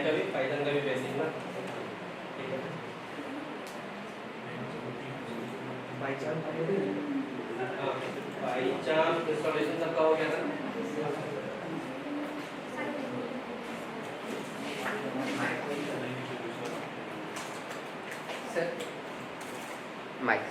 का भी, पाइथन का भी बेसिक ना, ठीक है। PyCharm इंस्टॉलेशन सबका हो गया था। माइक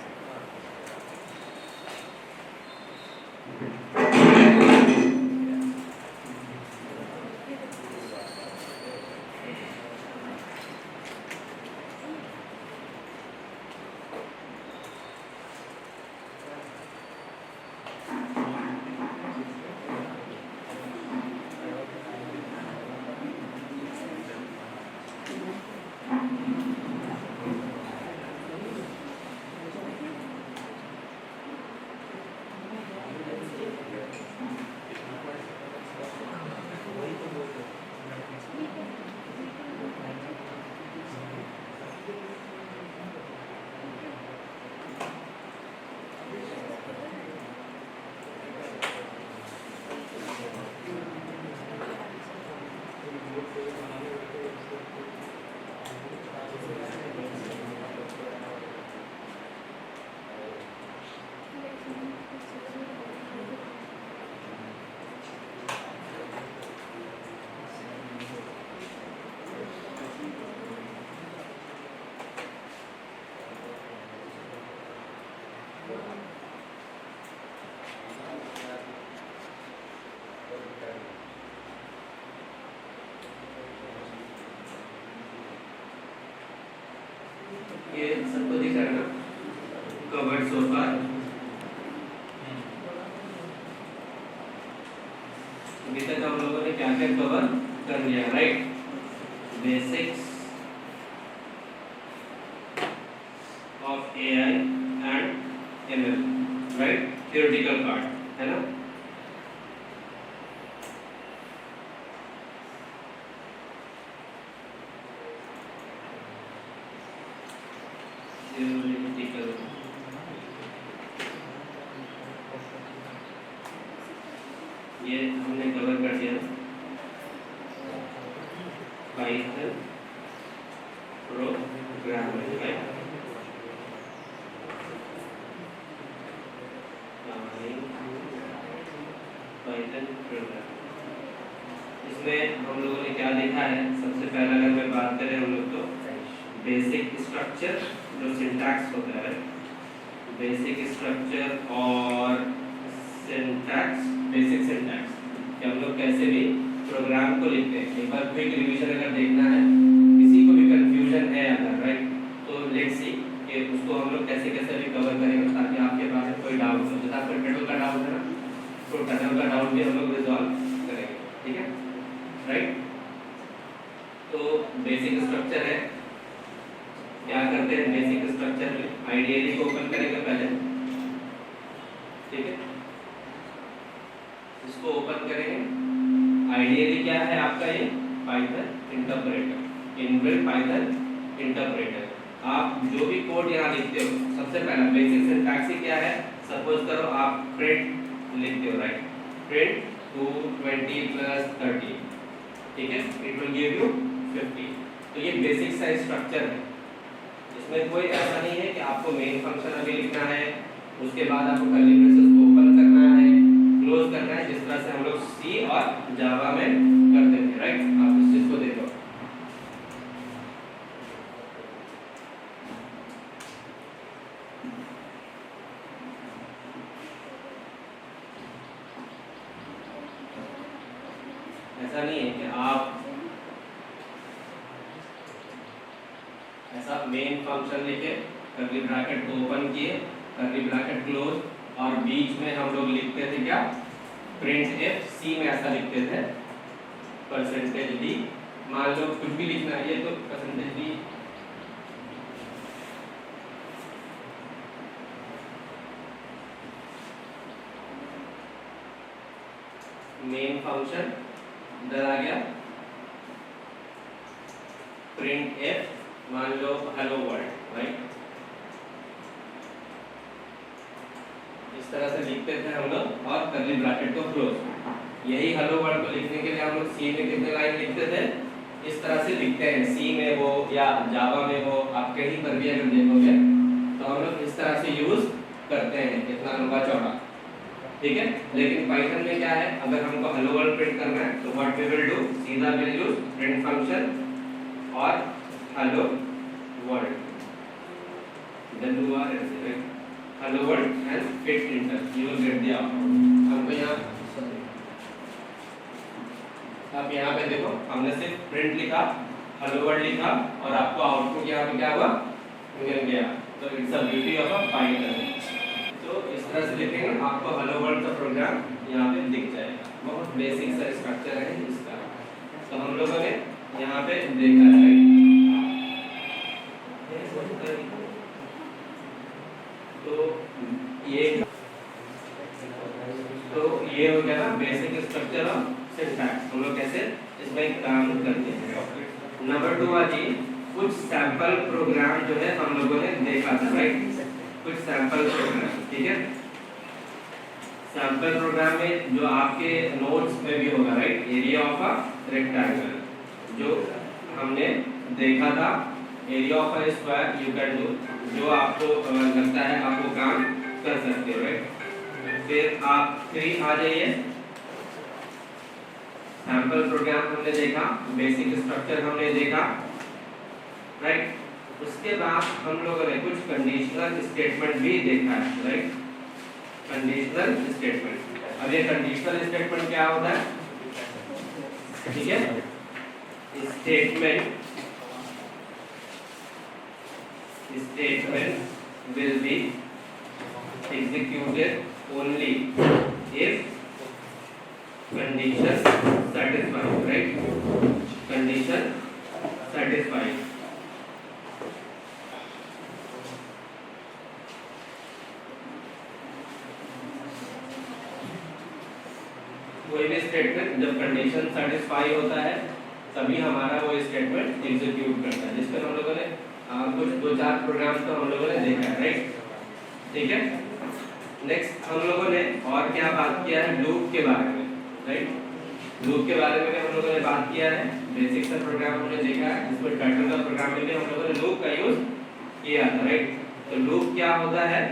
ये सबको दिख रहा है ना, कवर्ड सो फार। अभी तक हम लोगों ने क्या क्या कवर कर लिया, right? Basics of AI and ML, right? Theoretical part है ना। थियोरेटिकल ये हमने कवर कर दिया। Python programming, right? Python programming, इसमें हम लोगों ने क्या देखा है? सबसे पहले अगर मैं बात करें हम लोग तो बेसिक स्ट्रक्चर, जो सिंटैक्स होता है, बेसिक स्ट्रक्चर और सिंटैक्स, बेसिक सिंटैक्स कि हम लोग कैसे भी प्रोग्राम को लिखते हैं। एक बार क्विक रिवीजन अगर देखना है, किसी को भी कंफ्यूजन है अगर, राइट, तो लेट्स सी कि उसको हम लोग कैसे कैसे भी कवर करेंगे ताकि आपके पास कोई डाउट हो। जैसे आपको टनल का डाउट है ना, तो टनल का डाउट भी हम लोग रिजॉल्व करेंगे, ठीक है, राइट? तो बेसिक स्ट्रक्चर है, क्या करते हैं बेसिक स्ट्रक्चर में? आईडीएली को ओपन करेंगे पहले, ठीक है, इसको ओपन करेंगे। आईडीएली क्या है आपका? ये Python interpreter, inbuilt Python interpreter. आप जो भी कोड यहाँ लिखते हो, सबसे पहला बेसिक सिंटैक्स ही क्या है? सपोज करो आप प्रिंट लिखते हो, राइट? प्रिंट 220 + 30, ठीक है, इट विल गिव यू 50। तो ये बेसिक सा स्ट्रक्चर है। इसमें कोई ऐसा नहीं है कि आपको मेन फंक्शन अभी लिखना है, उसके बाद आपको कर्ली ब्रेसेस को ओपन करना है, क्लोज करना है, जिस तरह से हम लोग सी और जावा में करते थे, राइट? आप इस चीज को देखो। ऐसा नहीं है कि आप ऐसा मेन फंक्शन लिखे, कर्ली ब्रैकेट को ओपन किए, कर्ली ब्रैकेट क्लोज, और बीच में हम लोग लिखते थे क्या? Print F. सी में ऐसा लिखते थे %d, मान लो कुछ भी लिखना है, ये तो %d मेन फंक्शन इधर आ गया, प्रिंट एफ, मान लो हेलो वर्ल्ड, राइट? इस तरह से लिखते थे हम लोग, और कर्ली ब्रैकेट को क्लोज। यही हेलो वर्ल्ड को लिखने के लिए हम लोग सी में कितने लाइन लिखते थे? इस तरह से लिखते हैं, सी में हो या जावा में हो, आप कहीं पर भी अगर देखोगे तो हम लोग इस तरह से यूज करते हैं, इतना लंबा चौड़ा, ठीक है। लेकिन पाइथन में क्या है, अगर हमको हेलो वर्ल्ड प्रिंट करना है तो व्हाट वी विल डू, सीधा विल यूज प्रिंट फंक्शन और hello world, hello world and hit enter, you will get the output. हमको यहाँ आप यहाँ पे देखो, हमने सिर्फ प्रिंट लिखा, हेलो वर्ल्ड लिखा और आपको आउटपुट यहाँ पे क्या हुआ, मिल गया। तो it's a beauty of a Python. तो इस तरह से लिखेंगे, आपको हेलो वर्ल्ड का प्रोग्राम यहाँ पे दिख जाएगा। बहुत बेसिक सा स्ट्रक्चर है इसका। तो हम लोगों ने यहाँ पे देखा है, तो ये हो गया ना बेसिक स्ट्रक्चर ऑफ सिंटैक्स। हम लोग कैसे इसमें काम करते हैं। नंबर 2 आ जी, कुछ सैंपल प्रोग्राम जो है हम लोगों ने देखा था, राइट, कुछ सैंपल प्रोग्राम, ठीक है। सैंपल प्रोग्राम में जो आपके नोट्स में भी होगा, right, area of a rectangle जो हमने देखा था, area of a square you can do, जो आपको लगता है आप वो काम कर सकते हो, राइट। फिर आप 3 आ जाइए, सैंपल प्रोग्राम हमने देखा, बेसिक स्ट्रक्चर हमने देखा, राइट। उसके बाद हम लोगों ने कुछ कंडीशनल स्टेटमेंट भी देखा है, राइट, कंडीशनल स्टेटमेंट। अब ये कंडीशनल स्टेटमेंट क्या होता है, ठीक है, statement will be executed only if condition satisfied, right, condition satisfied। कोई भी स्टेटमेंट जब कंडीशन सेटिस्फाई होता है तभी हमारा वो स्टेटमेंट एग्जीक्यूट करता है, जिसपर हम लोगों ने कुछ 2-4 प्रोग्राम तो हम लोगों ने देखा है, राइट, ठीक है। नेक्स्ट हम लोगों ने और क्या बात किया है, लूप के बारे में, राइट। लूप के बारे में हम लोगों ने बात किया है, बेसिक सा प्रोग्राम हमने देखा है, जिसमें पैटर्न का प्रोग्राम में हम लोगों ने लूप का यूज किया था, राइट। तो लूप क्या होता है,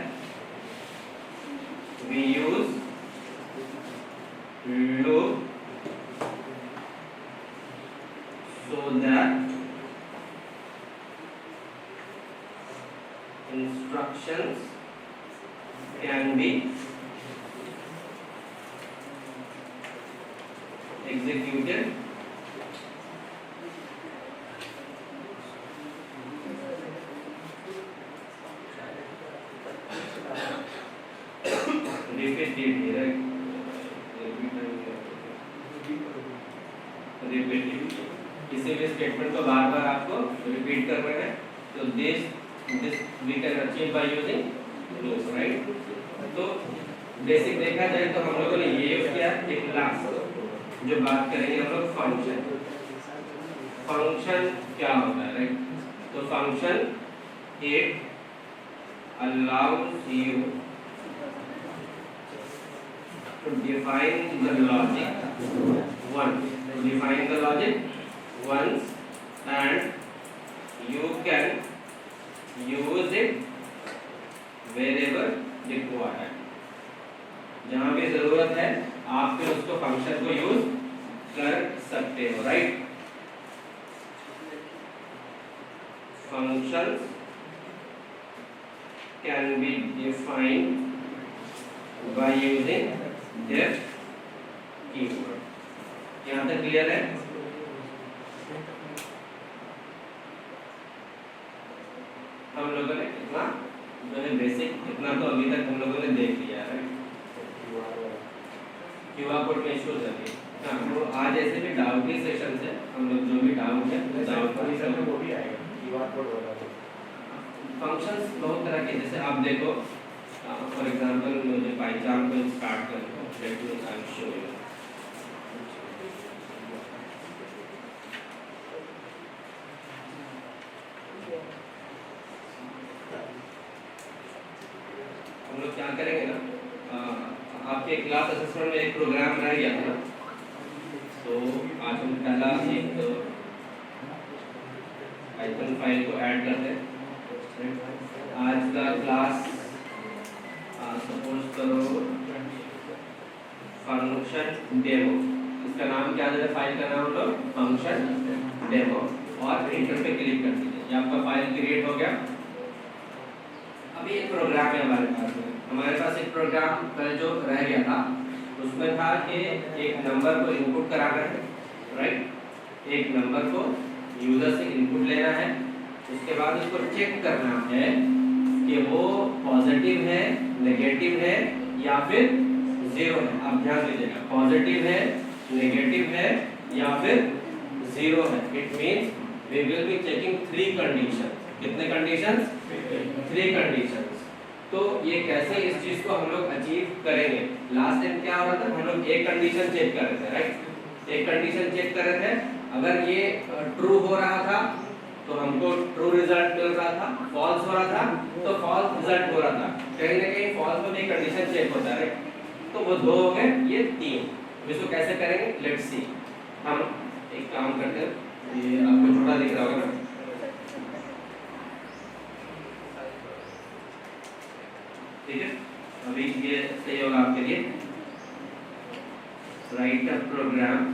we use loop so that instructions can be executed repeatedly, right, repeatedly। किसी भी स्टेटमेंट को बार बार आपको रिपीट करना है, तो this we can achieve by using loop, right. तो बेसिक देखा जाए तो हम लोगों ने ये यूज किया एक क्लास, जो बात करेंगे हम लोग फंक्शन। फंक्शन क्या होता है, राइट। तो function it allows you to define the logic once and you can use it wherever required। जहाँ भी जरूरत है आप फिर उसको फंक्शन को यूज कर सकते हो, right. Functions can be defined by using def keyword। यहाँ तक क्लियर है। हम लोगों ने इतना जो है बेसिक, इतना तो अभी तक हम लोगों ने देख लिया है। क्यूआर कोड में इश्यूज है। हाँ, तो आज ऐसे भी डाउट की सेशन है, हम लोग जो भी डाउट है डाउट वो भी आएगा। क्यूआर कोड वाला फंक्शंस बहुत तरह के, जैसे आप देखो फॉर एग्जांपल मुझे पाइथन को स्टार्ट करो, let me I show you. हम लोग क्या करेंगे ना, आपके क्लास असेसमेंट में एक प्रोग्राम रह गया था, तो आज हम पहला एक पाइथन फाइल को ऐड करते हैं। आज का क्लास सपोज करो फंक्शन डेमो, इसका नाम क्या है, फाइल का नाम लो फंक्शन डेमो और एंटर पे क्लिक कर दीजिए। ये आपका फाइल क्रिएट हो गया। अभी एक प्रोग्राम है हमारे पास एक प्रोग्राम पहले जो रह गया था उसमें था कि एक नंबर को इनपुट कराना है, राइट। एक नंबर को यूजर से इनपुट लेना है, उसके बाद उसको चेक करना है कि वो पॉजिटिव है, नेगेटिव है या फिर जीरो है। आप ध्यान दीजिएगा, पॉजिटिव है, नेगेटिव है या फिर जीरो है। It means we will be checking 3 condition. कितने कंडीशंस? 3 कंडीशंस। तो ये कैसे इस चीज को हम लोग अचीव करेंगे? लास्ट टाइम क्या हो रहा था, हम लोग एक कंडीशन चेक कर रहे थे, राइट। एक कंडीशन चेक कर रहे थे, अगर ये ट्रू हो रहा था तो हमको ट्रू रिजल्ट मिल रहा था, फॉल्स हो रहा था तो फॉल्स रिजल्ट हो रहा था। कहीं ना कहीं फॉल्स में भी कंडीशन चेक होता है, तो वो 2 हो गए, ये 3। इसको कैसे करेंगे, लेट्स सी। हम एक काम करते हैं, ये आपको छोटा दिख रहा होगा ना, ठीक है। अभी ये सही होगा आपके लिए। Write a program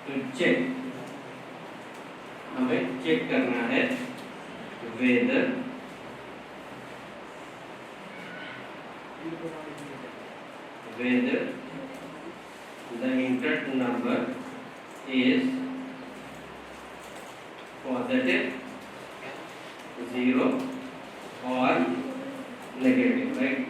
to check, हमें चेक करना है whether the entered number is positive, zero or negative, right?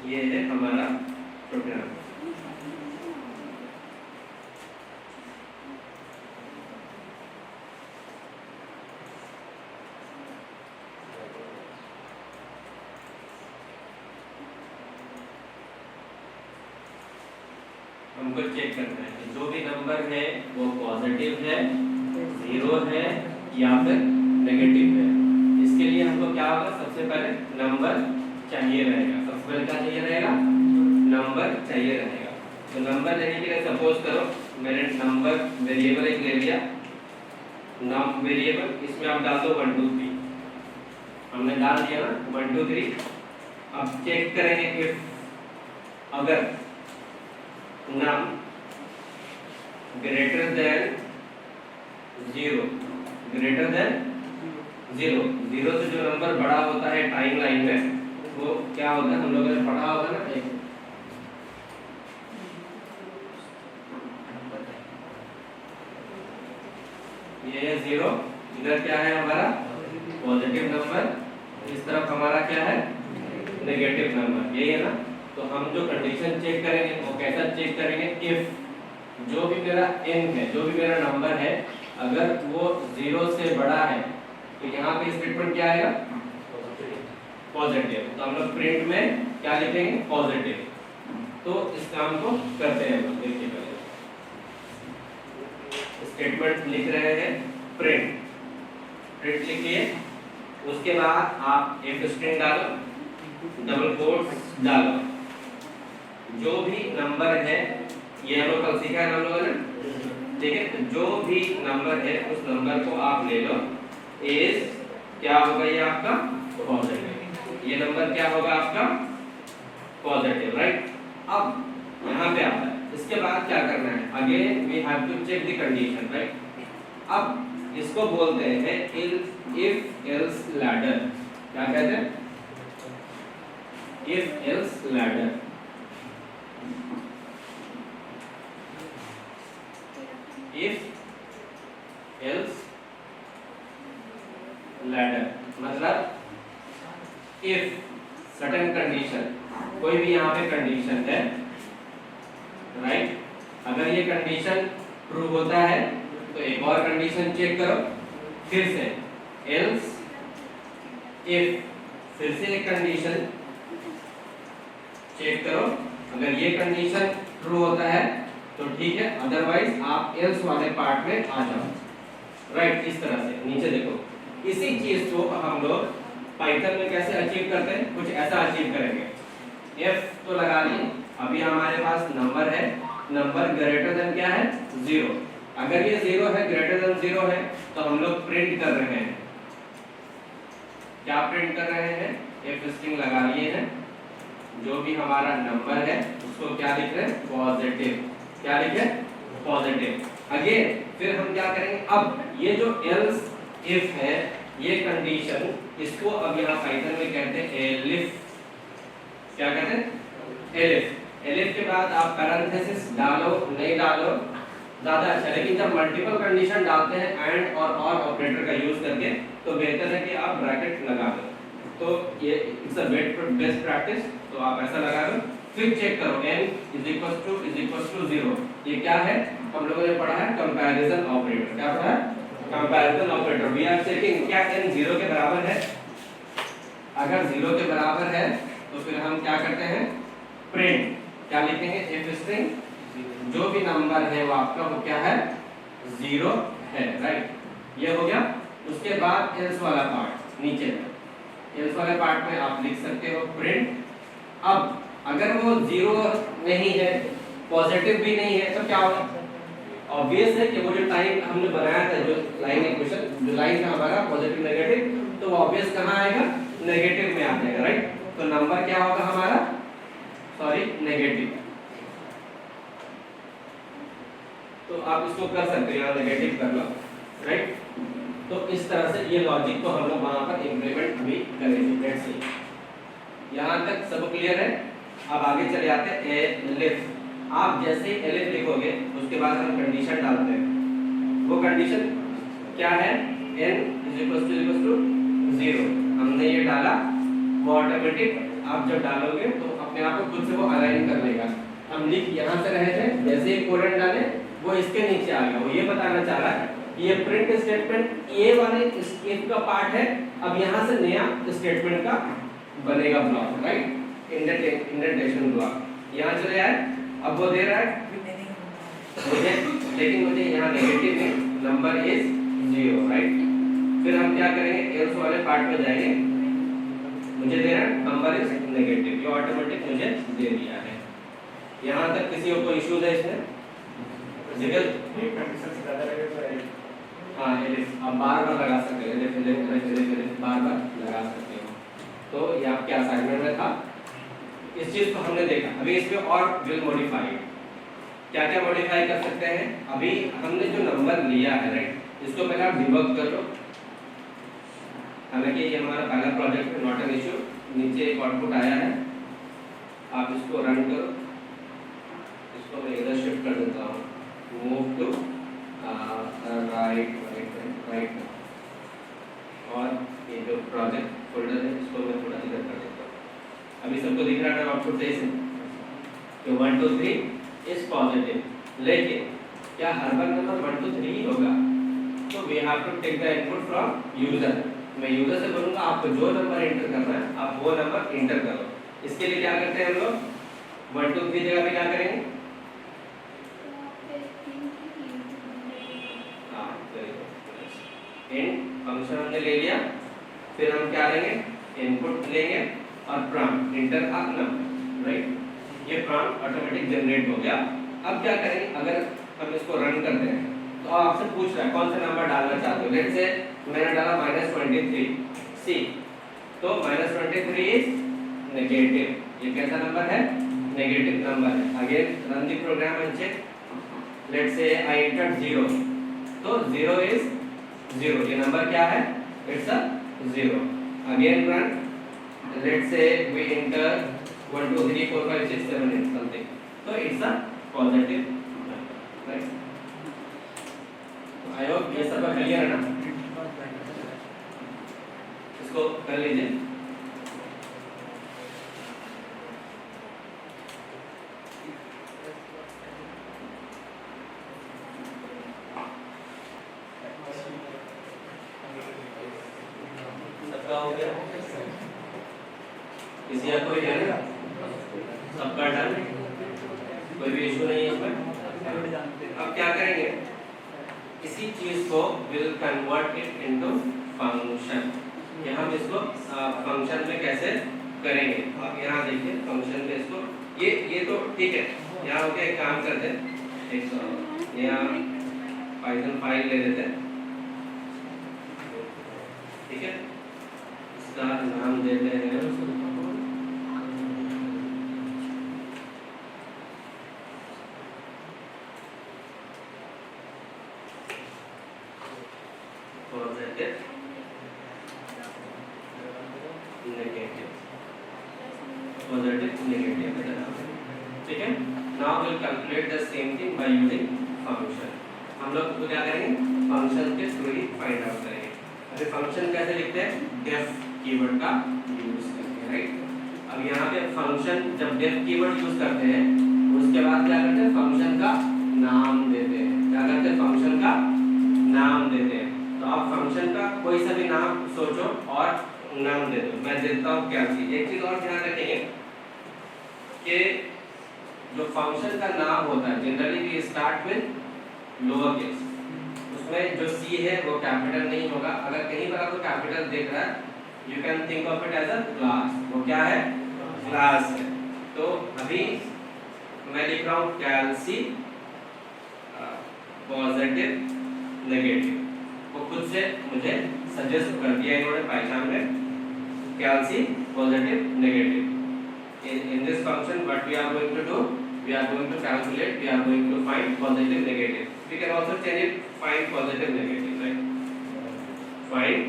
ये है हमारा प्रोग्राम। हमको चेक करना है कि जो भी नंबर है वो पॉजिटिव है, जीरो है या फिर नेगेटिव है। इसके लिए हमको क्या होगा, सबसे पहले नंबर चाहिए रहेगा। सबसे पहले क्या चाहिए रहेगा, नंबर चाहिए रहेगा। तो नंबर लेने के लिए सपोज करो मैंने नंबर वेरिएबल एक ले लिया, नाम वेरिएबल, इसमें आप डाल दो 1 2 3। हमने डाल दिया ना 1 2 3। अब चेक करेंगे कि अगर नम ग्रेटर देन 0, ग्रेटर देन 0, 0 से जो नंबर बड़ा होता है टाइम लाइन में वो क्या होता है, हम लोगों ने पढ़ा होगा ना, ये है 0, इधर क्या है हमारा पॉजिटिव नंबर, इस तरफ हमारा क्या है नेगेटिव नंबर, यही है ना। तो हम जो कंडीशन चेक करेंगे वो कैसा चेक करेंगे, इफ जो भी मेरा n है, जो भी मेरा नंबर है, अगर वो 0 से बड़ा है तो यहाँ पे स्टेटमेंट क्या आएगा, पॉजिटिव। तो हम लोग प्रिंट में क्या लिखेंगे, पॉजिटिव। तो इस काम को करते हैं हम लोग। देखिए पहले स्टेटमेंट लिख रहे हैं, प्रिंट, प्रिंट लिखिए, उसके बाद आप एक स्ट्रिंग डालो, डबल कोट्स डालो, जो भी नंबर है, ये हम लोग कल सीखा है हम लोगों ने, ठीक है। तो जो भी नंबर है उस नंबर को आप ले लो, इज क्या होगा, ये आपका पॉजिटिव। ये नंबर क्या होगा आपका पॉजिटिव, राइट। अब यहाँ पे आता है, इसके बाद क्या करना है, again we have to check the condition, right. अब इसको बोलते हैं इफ एल्स लैडर। क्या कहते हैं, if else ladder. If else ladder मतलब इफ सर्टेन कंडीशन, कोई भी यहाँ पे कंडीशन है, राइट। अगर ये कंडीशन ट्रू होता है तो एक और कंडीशन चेक करो, फिर से एल्स इफ, फिर से एक कंडीशन चेक करो, अगर ये कंडीशन ट्रू होता है तो ठीक है, अदरवाइज आप एल्स वाले पार्ट में आ जाओ, राइट। इस तरह से नीचे देखो, इसी चीज को हम लोग पाइथन में कैसे अचीव करते हैं, कुछ ऐसा अचीव करेंगे। एफ तो लगा लिए, अभी हमारे पास नंबर है, नंबर ग्रेटर देन क्या है 0। अगर ये 0 है, ग्रेटर देन 0 है, तो हम लोग प्रिंट कर रहे हैं, क्या प्रिंट कर रहे हैं, एफ स्ट्रिंग लगा लिए हैं, जो भी हमारा नंबर है उसको क्या लिख रहे हैं, पॉजिटिव। क्या लिखे, पॉजिटिव। अगेन फिर हम क्या करेंगे, अब ये जो एल्स इफ है, ये कंडीशन, इसको अब यहाँ पाइथन में कहते हैं एलिफ। क्या कहते हैं, एलिफ। एलिफ के बाद आप पैरेंथेसिस डालो, नहीं डालो ज्यादा अच्छा, लेकिन जब मल्टीपल कंडीशन डालते हैं एंड और ऑपरेटर का यूज करके, तो बेहतर है कि आप ब्रैकेट लगा दो। तो ये इट्स अ बेस्ट प्रैक्टिस, तो आप ऐसा लगा दो, फिर चेक करो n = 0। ये क्या है, हम लोगों ने पढ़ा है कंपैरिजन ऑपरेटर। क्या पढ़ा है, comparison operator. We are checking क्या n 0 के बराबर है। अगर 0 के बराबर है तो फिर हम क्या करते हैं, प्रिंट। क्या लिखेंगे, एफ स्ट्रिंग, जो भी नंबर है वो आपका वो क्या है, 0 है, राइट। ये हो गया। उसके बाद एल्स वाला पार्ट, नीचे एल्स वाले पार्ट में आप लिख सकते हो प्रिंट। अब अगर वो 0 नहीं है, पॉजिटिव भी नहीं है, तो क्या होगा, ऑब्वियस है कि वो जो टाइम हमने बनाया था, जो लाइन इक्वेशन, जो लाइन था हमारा पॉजिटिव नेगेटिव, तो वो ऑब्वियस कहाँ आएगा, नेगेटिव में आ जाएगा, राइट। तो नंबर क्या होगा हमारा, सॉरी नेगेटिव। तो आप इसको कर सकते हो, यहाँ नेगेटिव कर लो, राइट। तो इस तरह से ये लॉजिक को हम लोग वहां पर इंप्लीमेंट भी करेंगे। लेट्स सी, यहाँ तक सब क्लियर है। अब आगे चले जाते हैं एलिफ। आप जैसे ही एलिफ लिखोगे उसके बाद हम कंडीशन डालते हैं। वो कंडीशन क्या है, n = 0। हमने ये डाला, वो ऑटोमेटिक आप जब डालोगे तो अपने आप को खुद से वो अलाइन कर लेगा। हम लिख यहाँ से रहे थे, जैसे ही कोलन डाले वो इसके नीचे आ गया। वो ये बताना चाह रहा है कि ये प्रिंट स्टेटमेंट ये वाले इफ का पार्ट है, अब यहाँ से नया स्टेटमेंट का बनेगा ब्लॉक, राइट, इंडेंटेशन ब्लॉक। यहाँ चले आए, अब वो दे रहा है मुझे, लेकिन मुझे यहाँ नेगेटिव है, नंबर इज 0, राइट। फिर हम क्या करेंगे, एल्स वाले पार्ट में जाएंगे, मुझे दे रहा है नंबर इज नेगेटिव, ये ऑटोमेटिक मुझे दे दिया है। यहाँ तक किसी को इश्यूज है इसमें, हाँ एलिफ आप बार बार लगा सकते हो, एलिफ बार बार लगा सकते हो। तो ये आपके असाइनमेंट में था, इस चीज को हमने देखा। अभी इसमें और विल मॉडिफाई, क्या क्या मॉडिफाई कर सकते हैं। अभी हमने जो नंबर लिया है, राइट, इसको पहले आप डिबग कर लो। हालांकि ये हमारा पहला प्रोजेक्ट है, नॉट एन इश्यू। नीचे एक आउटपुट आया है, आप इसको रन करो। इसको मैं इधर शिफ्ट कर देता हूँ, मूव टू राइट, और ये जो प्रोजेक्ट फोल्डर है इसको मैं थोड़ा इधर कर देता हूँ। अभी सबको दिख रहा है आउटपुट सही से, तो 1 2 3 इज पॉजिटिव। लेकिन क्या हर बार नंबर 1 2 3 ही होगा, तो we have to take the input from user. मैं यूजर से बोलूंगा आपको जो नंबर एंटर करना है आप वो नंबर एंटर करो। इसके लिए क्या करते हैं हम लोग, 1 2 3 जगह पे क्या करेंगे, int फंक्शन हमने ले लिया, फिर हम क्या लेंगे, इनपुट लेंगे और prompt inter a number, right. ये प्रॉम्प्ट ऑटोमेटिक जनरेट हो गया। अब क्या करेंगे, अगर हम इसको रन करते हैं तो आपसे पूछ रहा है कौन सा नंबर डालना चाहते हो। लेट्स से मैंने डाला -23 सी, तो -23 इज नेगेटिव। ये कैसा नंबर है, नेगेटिव नंबर है। Again run the program and check. Let's say I entered 0, तो 0 इज 0, ये नंबर क्या है, it's a 0। Again run, let's say we enter 1 2 3 4 5 6 7 8 something, तो it's a positive, right. I hope ये सब क्लियर है ना, इसको कर लीजिए। सबका हो गया, किसी का कोई है, सबका डन, कोई भी इशू नहीं है इसमें। अब क्या करेंगे, इसी चीज को will convert it into function. हम इसको फंक्शन में कैसे करेंगे, आप यहाँ देखिए फंक्शन में इसको, ये तो ठीक है। यहाँ हो गया, एक काम करते हैं, एक यहाँ पाइथन फाइल ले लेते हैं, ठीक है। इसका नाम देते हैं पॉजिटिव नेगेटिव, पॉजिटिव नेगेटिव, ठीक है। Now will calculate the same thing by using function. हम लोग तो क्या करेंगे, फंक्शन के थ्रू ही फाइंड आउट करेंगे। अभी फंक्शन कैसे लिखते हैं, डेफ कीवर्ड का यूज करके, राइट। अब यहाँ पे फंक्शन जब डेफ कीवर्ड यूज करते हैं उसके बाद क्या करते हैं, फंक्शन का नाम देते हैं। क्या करते हैं, फंक्शन का नाम देते हैं। तो आप फंक्शन का कोई सा भी नाम सोचो और नाम दे दो। मैं देता हूँ क्या चीज, एक चीज और ध्यान रखेंगे कि जो फंक्शन का नाम होता है generally we start with lower case, उसमें जो सी है वो कैपिटल नहीं होगा। अगर कहीं पर आपको कैपिटल दिख रहा है you can think of it as a class, वो क्या है, क्लास है। तो अभी मैं लिख रहा हूँ कैल्सी पॉजिटिव नेगेटिव, वो खुद से मुझे सजेस्ट कर दिया इन्होंने पाइथन में, कैल्सी positive negative. In this function what we are going to do, we are going to calculate, we are going to find positive negative. We can also change it, find positive negative, right? Find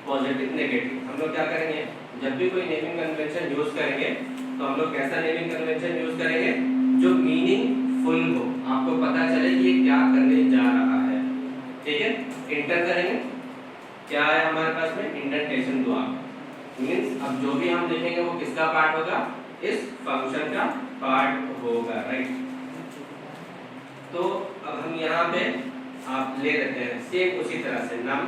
positive negative। हम लोग क्या करेंगे, जब भी कोई naming convention use करेंगे तो हम लोग कैसा नेमिंग कन्वेंशन यूज करेंगे, जो मीनिंगफुल हो, आपको पता चले कि ये क्या करने जा रहा है, ठीक है। इंटर करेंगे, क्या है हमारे पास में, इंडेंटेशन द्वारा, मींस अब जो भी हम लिखेंगे वो किसका पार्ट होगा, इस फंक्शन का पार्ट होगा, राइट। तो अब हम यहाँ पे आप ले लेते हैं सेम उसी तरह से नम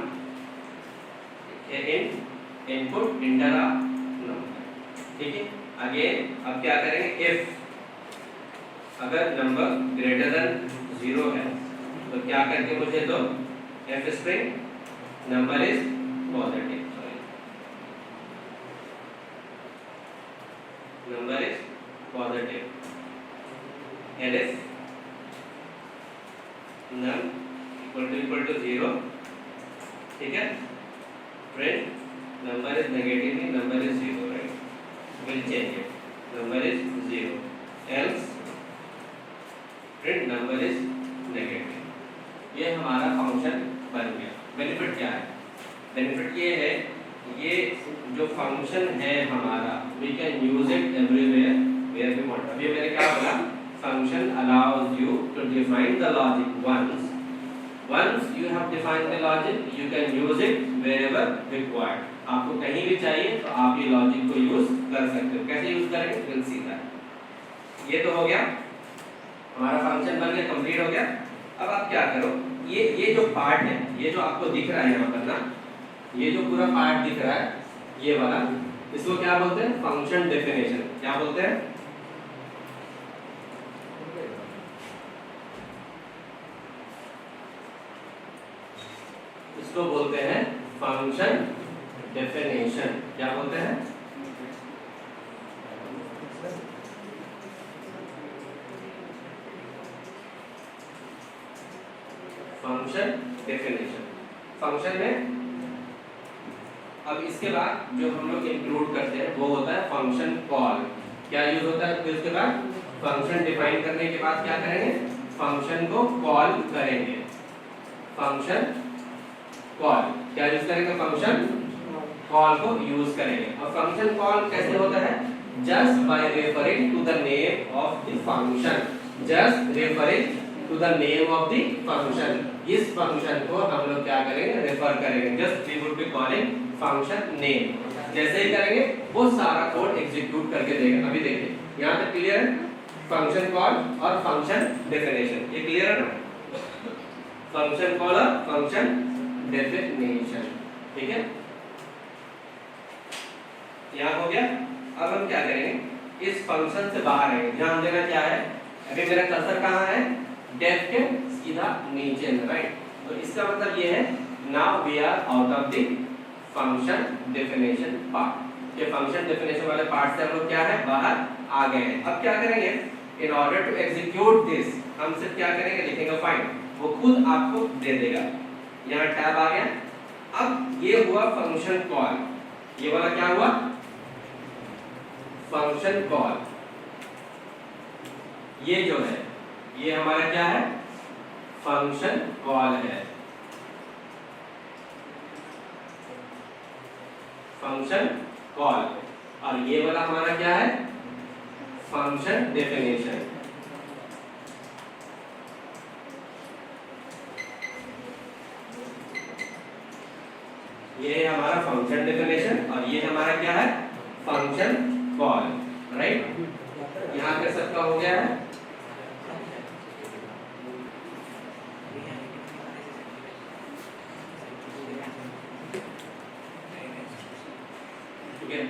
इनपुट इंटर अ नंबर, ठीक है। अगेन अब क्या करेंगे, इफ अगर नंबर ग्रेटर देन 0 है तो क्या करके मुझे दो, F string number is positive, number is positive, and if num equal to 0, ठीक है, print number is negative, number is 0, right, we'll change it, number is 0, else print number is negative। ये हमारा फंक्शन बन गया। Benefit क्या है, benefit ये है, ये जो फंक्शन है हमारा we can use it everywhere where we want। अभी मैंने क्या बोला, function allows you to define the logic once you have defined the logic you can use it wherever required। आपको कहीं भी चाहिए तो आप ये लॉजिक को यूज कर सकते हो। कैसे यूज करेंगे, we'll see that। ये तो हो गया, हमारा फंक्शन बन गया, कंप्लीट हो गया। अब आप क्या करो, ये जो पार्ट है, ये जो आपको दिख रहा है यहाँ पर ना, ये जो पूरा पार्ट दिख रहा है ये वाला, इसको क्या बोलते हैं, फंक्शन डेफिनेशन। क्या बोलते हैं, इसको बोलते हैं फंक्शन डेफिनेशन। क्या बोलते हैं, फंक्शन डेफिनेशन। फंक्शन में अब इसके बाद जो हम लोग इंक्लूड करते हैं वो होता है फंक्शन कॉल। क्या यूज होता है, फिर उसके बाद फंक्शन डिफाइन करने के बाद क्या करेंगे, फंक्शन को कॉल करेंगे। फंक्शन कॉल क्या यूज करेंगे, फंक्शन कॉल को यूज करेंगे। और फंक्शन कॉल कैसे होता है, just by referring to the name of the function, just referring to the name of the function. इस फंक्शन को हम लोग क्या करेंगे, रेफर करेंगे, just we would be calling function name. जैसे ही करेंगे वो सारा कोड एग्जीक्यूट करके देगा। अभी देखिए यहाँ तक क्लियर है, फंक्शन कॉल और फंक्शन डेफिनेशन, ये क्लियर है ना, फंक्शन कॉल और फंक्शन डेफिनेशन, ठीक है। यहाँ हो गया। अब हम क्या करेंगे, इस फंक्शन से बाहर आएंगे। ध्यान देना क्या है, अभी मेरा कर्सर कहाँ है, डेफ के सीधा नीचे है, राइट। तो इसका मतलब ये है, now we are out of the function definition part. कि फंक्शन डेफिनेशन वाले पार्ट से हम लोग क्या है बाहर आ गए हैं। अब क्या करेंगे, in order to execute this हम सिर्फ क्या करेंगे, लिखेंगे फाइंड, वो खुद आपको दे देगा। यहाँ टैब आ गया। अब ये हुआ फंक्शन कॉल, ये वाला क्या हुआ फंक्शन कॉल। ये जो है ये हमारा क्या है फंक्शन कॉल है, फंक्शन कॉल। और ये वाला हमारा क्या है फंक्शन डेफिनेशन। ये हमारा फंक्शन डेफिनेशन और ये हमारा क्या है फंक्शन कॉल, राइट। यहाँ पे सबका हो गया है। ठीक है,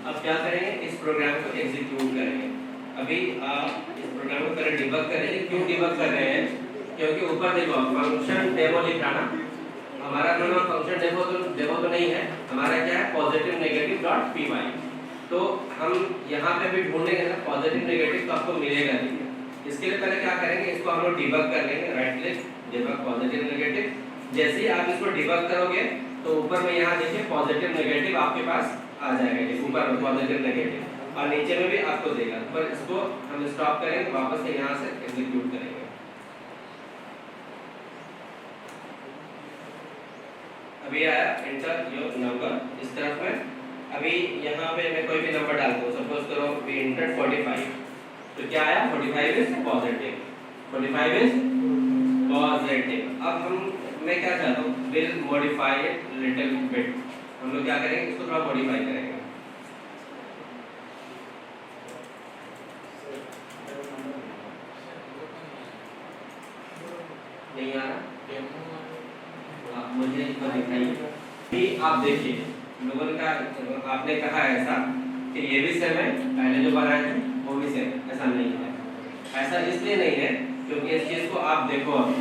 अब क्या करेंगे, इस प्रोग्राम को एग्जीक्यूट करेंगे। अभी आप इस प्रोग्राम को पहले डिबग करेंगे। क्यों डिबग कर रहे हैं, क्योंकि ऊपर देखो फंक्शन डेमो लिख रहा ना, हमारा फंक्शन डेमो तो नहीं है, हमारा क्या है positive negative dot P Y. तो हम यहाँ पे भी ढूंढेंगे ना पॉजिटिव नेगेटिव तो आपको मिलेगा नहीं। इसके लिए पहले क्या करेंगे, इसको हम लोग डिबग कर लेंगे, right click debug positive negative. जैसे ही आप इसको डिबग करोगे तो ऊपर में यहाँ देखिए पॉजिटिव नेगेटिव आपके पास आ जाएगा, ये ऊपर में पॉजिटिव नेगेटिव और नीचे में भी आपको देगा। पर इसको हम स्टॉप करेंगे, वापस से यहाँ से एग्जीक्यूट करेंगे। अभी आया एंटर योर नंबर इस तरफ में। अभी यहाँ पे मैं कोई भी नंबर डालता हूँ, सपोज करो वी एंटर 45, तो क्या आया 45 इज पॉजिटिव, 45 इज पॉजिटिव। अब मैं क्या चाहता हूँ, will modify it little bit. हम लोग क्या करेंगे, इसको थोड़ा मॉडिफाई करेंगे। नहीं आ रहा मुझे इसको दिखाइए। आप देखिए लोगों का आपने कहा ऐसा कि ये भी सेम है, पहले जो बनाए थे वो भी सेम है, ऐसा नहीं है। ऐसा इसलिए नहीं है क्योंकि इस चीज को आप देखो, अभी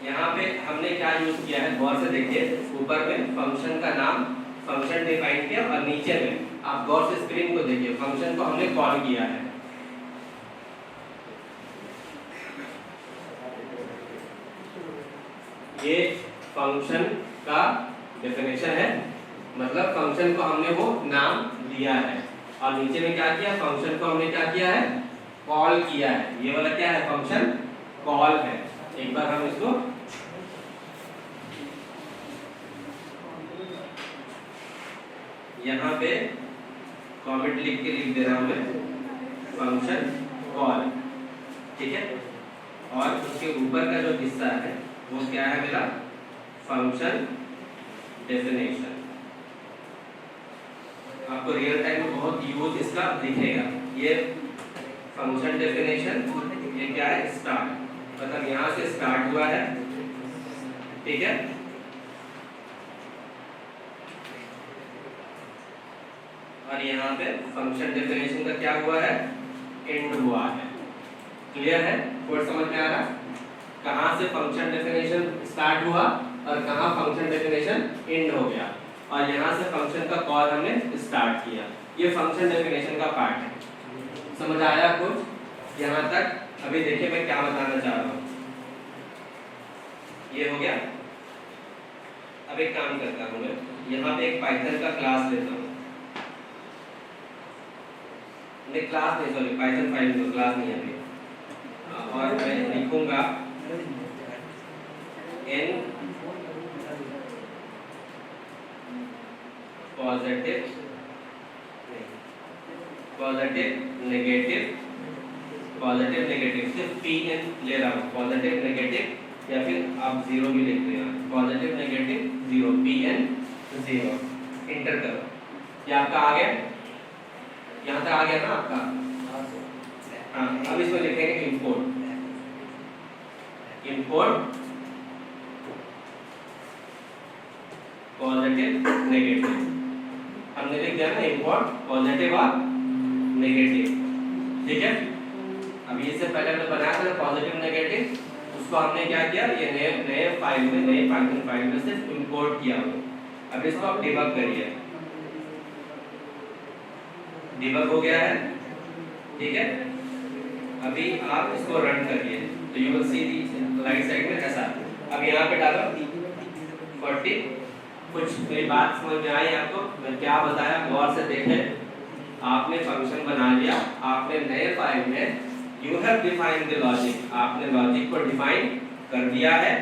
यहाँ पे हमने क्या यूज किया है, गौर से देखिए। ऊपर में फंक्शन का नाम फंक्शन डिफाइन किया और नीचे में आप गौर से स्क्रीन को देखिए, फंक्शन को हमने कॉल किया है। ये फंक्शन का डेफिनेशन है, मतलब फंक्शन को हमने वो नाम दिया है और नीचे में क्या किया, फंक्शन को हमने क्या किया है कॉल किया है। ये वाला क्या है फंक्शन कॉल है। एक बार हम इसको यहाँ पे कमेंट लिख दे रहा हूँ मैं, फंक्शन कॉल, ठीक है। और उसके ऊपर का जो हिस्सा है वो क्या है मेरा फंक्शन डेफिनेशन। आपको रियल टाइम में बहुत यूज इसका दिखेगा। ये फंक्शन डेफिनेशन, ये क्या है स्टार्ट, मतलब यहाँ से स्टार्ट हुआ है, ठीक है। और यहाँ पे फंक्शन डेफिनेशन का क्या हुआ है एंड हुआ है। क्लियर है, कोड समझ में आ रहा, कहाँ से फंक्शन डेफिनेशन स्टार्ट हुआ और कहाँ फंक्शन डेफिनेशन एंड हो गया, और यहाँ से फंक्शन का कॉल हमने स्टार्ट किया। ये फंक्शन डेफिनेशन का पार्ट है। समझ आया कुछ यहाँ तक? अभी देखिए मैं क्या बताना चाह रहा हूँ। ये हो गया। अब एक काम करता हूँ, मैं यहाँ पे एक पाइथन का क्लास लेता हूँ। नहीं क्लास नहीं, सॉरी पाइथन फाइल तो क्लास नहीं है अभी। और मैं लिखूंगा n पॉजिटिव नेगेटिव सिर्फ pn ले रहा हूँ, पॉजिटिव नेगेटिव या फिर आप जीरो भी लिख रहे हैं, positive negative zero, pn zero, inter करो। ये आपका आ गया, यहाँ तक आ गया ना आपका। हाँ, अब इसमें लिखेंगे इंपोर्ट पॉजिटिव नेगेटिव। हमने लिख दिया ना इंपोर्ट पॉजिटिव और नेगेटिव, ठीक है। अब ये से पहले हमने बनाया था पॉजिटिव नेगेटिव, उसको हमने क्या किया, ये नए फाइल फाइल में, नए पाइथन फाइल में से इंपोर्ट किया हो। अब इसको आप डिबग करिए। डिबग हो गया है, ठीक है। अभी आप इसको रन करिए तो you will see the right side में ऐसा। अब यहाँ पे डालो 40। कुछ मेरी बात समझ में आई आपको? मैं क्या बताया गौर से देखें। आपने फंक्शन बना लिया, आपने नए फाइल में you have defined the logic, आपने लॉजिक को डिफाइन कर दिया है।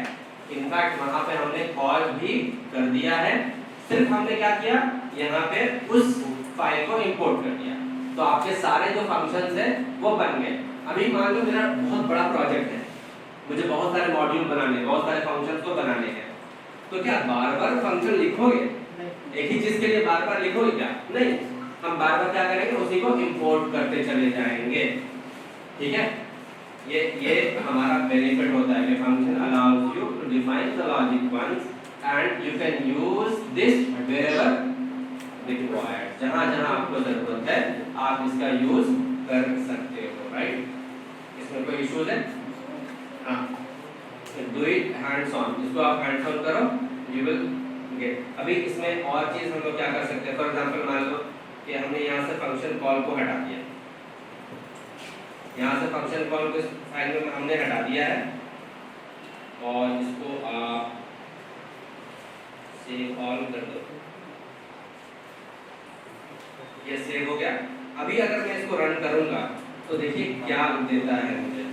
इनफैक्ट वहां पे हमने कॉल भी कर दिया है। सिर्फ हमने क्या किया, यहाँ पे उस फाइल को इंपोर्ट कर दिया, तो आपके सारे जो फंक्शंस हैं वो बन गए। अभी मान लो मेरा बहुत बड़ा प्रोजेक्ट है, मुझे बहुत सारे मॉड्यूल बनाने, बहुत सारे फंक्शंस को बनाने हैं, तो क्या बार बार फंक्शन लिखोगे? एक ही चीज के लिए बार बार लिखोगे क्या? नहीं, हम बार बार क्या करेंगे, उसी को इंपोर्ट करते चले जाएंगे, ठीक है। ये हमारा बेनिफिट होता है कि function allows you to define the logic once and you can use this wherever required. जहां आपको जरूरत है आप इसका यूज कर सकते हो, राइट। इसमें कोई इश्यूज है? हाँ, डू इट हैंड्स ऑन, इसको आप हैंड्स ऑन करो, यू विल गेट। अभी इसमें और चीज हम लोग क्या कर सकते हैं, फॉर एग्जांपल मान लो कि हमने यहाँ से फंक्शन कॉल को हटा दिया, यहाँ से फंक्शन कॉल को फाइल में हमने हटा दिया है, और इसको आप सेव ऑल कर दो। ये सेव हो गया। अभी अगर मैं इसको रन करूंगा तो देखिए क्या देता है मुझे।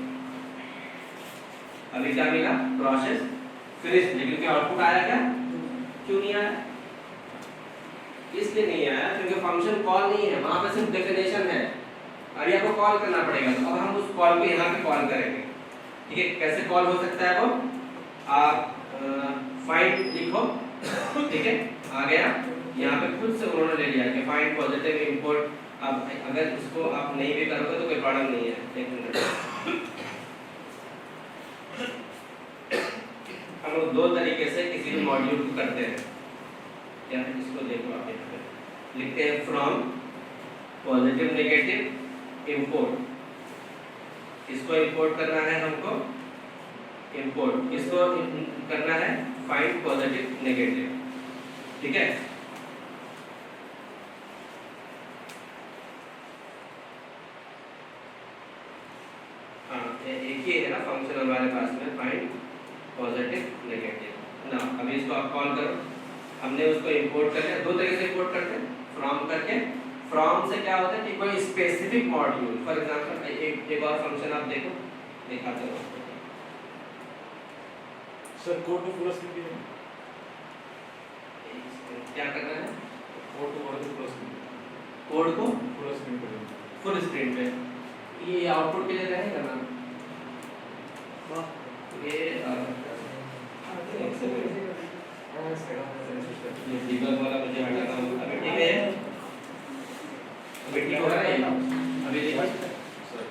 अभी क्या मिला, प्रोसेस फिनिश, लेकिन क्या आउटपुट आया क्या? क्यों नहीं आया? इसलिए नहीं आया क्योंकि फंक्शन कॉल नहीं है, वहां पे सिर्फ डेफिनेशन है। अभी आपको कॉल करना पड़ेगा, तो अब हम उस कॉल को यहाँ पे कॉल करेंगे, ठीक है। कैसे कॉल हो सकता है वो? आप फाइंड लिखो, ठीक है, आ गया। यहाँ पे खुद से उन्होंने ले लिया कि फाइंड पॉजिटिव इंपोर्ट। अब अगर इसको आप नहीं भी करोगे तो कोई प्रॉब्लम नहीं है। एक मिनट, हम लोग दो तरीके से किसी भी मॉड्यूल को करते हैं। क्या है, इसको देखो आप, यहाँ पे लिखते हैं फ्रॉम पॉजिटिव नेगेटिव इंपोर्ट। इसको इंपोर्ट करना है हमको, इंपोर्ट इसको करना है फाइंड पॉजिटिव नेगेटिव, ठीक है। एक ही है ना फंक्शन हमारे पास में, फाइंड पॉजिटिव नेगेटिव ना। अभी इसको आप कॉल करो, हमने उसको इंपोर्ट कर लिया। दो तरीके से इंपोर्ट करते हैं, फ्रॉम करके। फ्रॉम से क्या होता है कि कोई स्पेसिफिक मॉड्यूल, फॉर एग्जांपल एक और फंक्शन आप देखो, दिखाते हो सर। कोड को पूरा स्क्रीन पे क्या करना है, कोड को पूरा स्क्रीन, कोड को पूरा स्क्रीन पे फुल स्क्रीन पे। ये आउटपुट के लिए रहेगा ना, ये डिबग वाला मुझे हटाना होगा। अभी ठीक है, अभी ठीक हो रहा है, अभी देखो सर।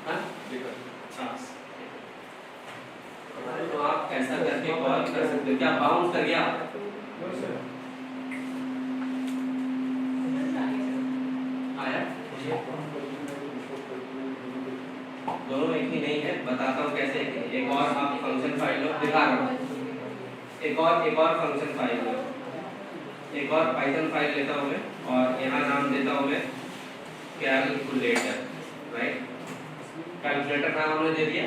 हाँ देखा तो आप ऐसा करके कॉल कर सकते हो। क्या बाउंस कर गया? आया? दोनों एक ही नहीं है, बताता हूँ कैसे। एक और आप फंक्शन फाइल लो, दिखा रहा हूँ। एक और फंक्शन फाइल लो, एक और पाइथन फाइल लेता हूँ मैं, और यहाँ नाम देता हूँ मैं कैलकुलेटर, राइट। कैलकुलेटर नाम हमने दे दिया।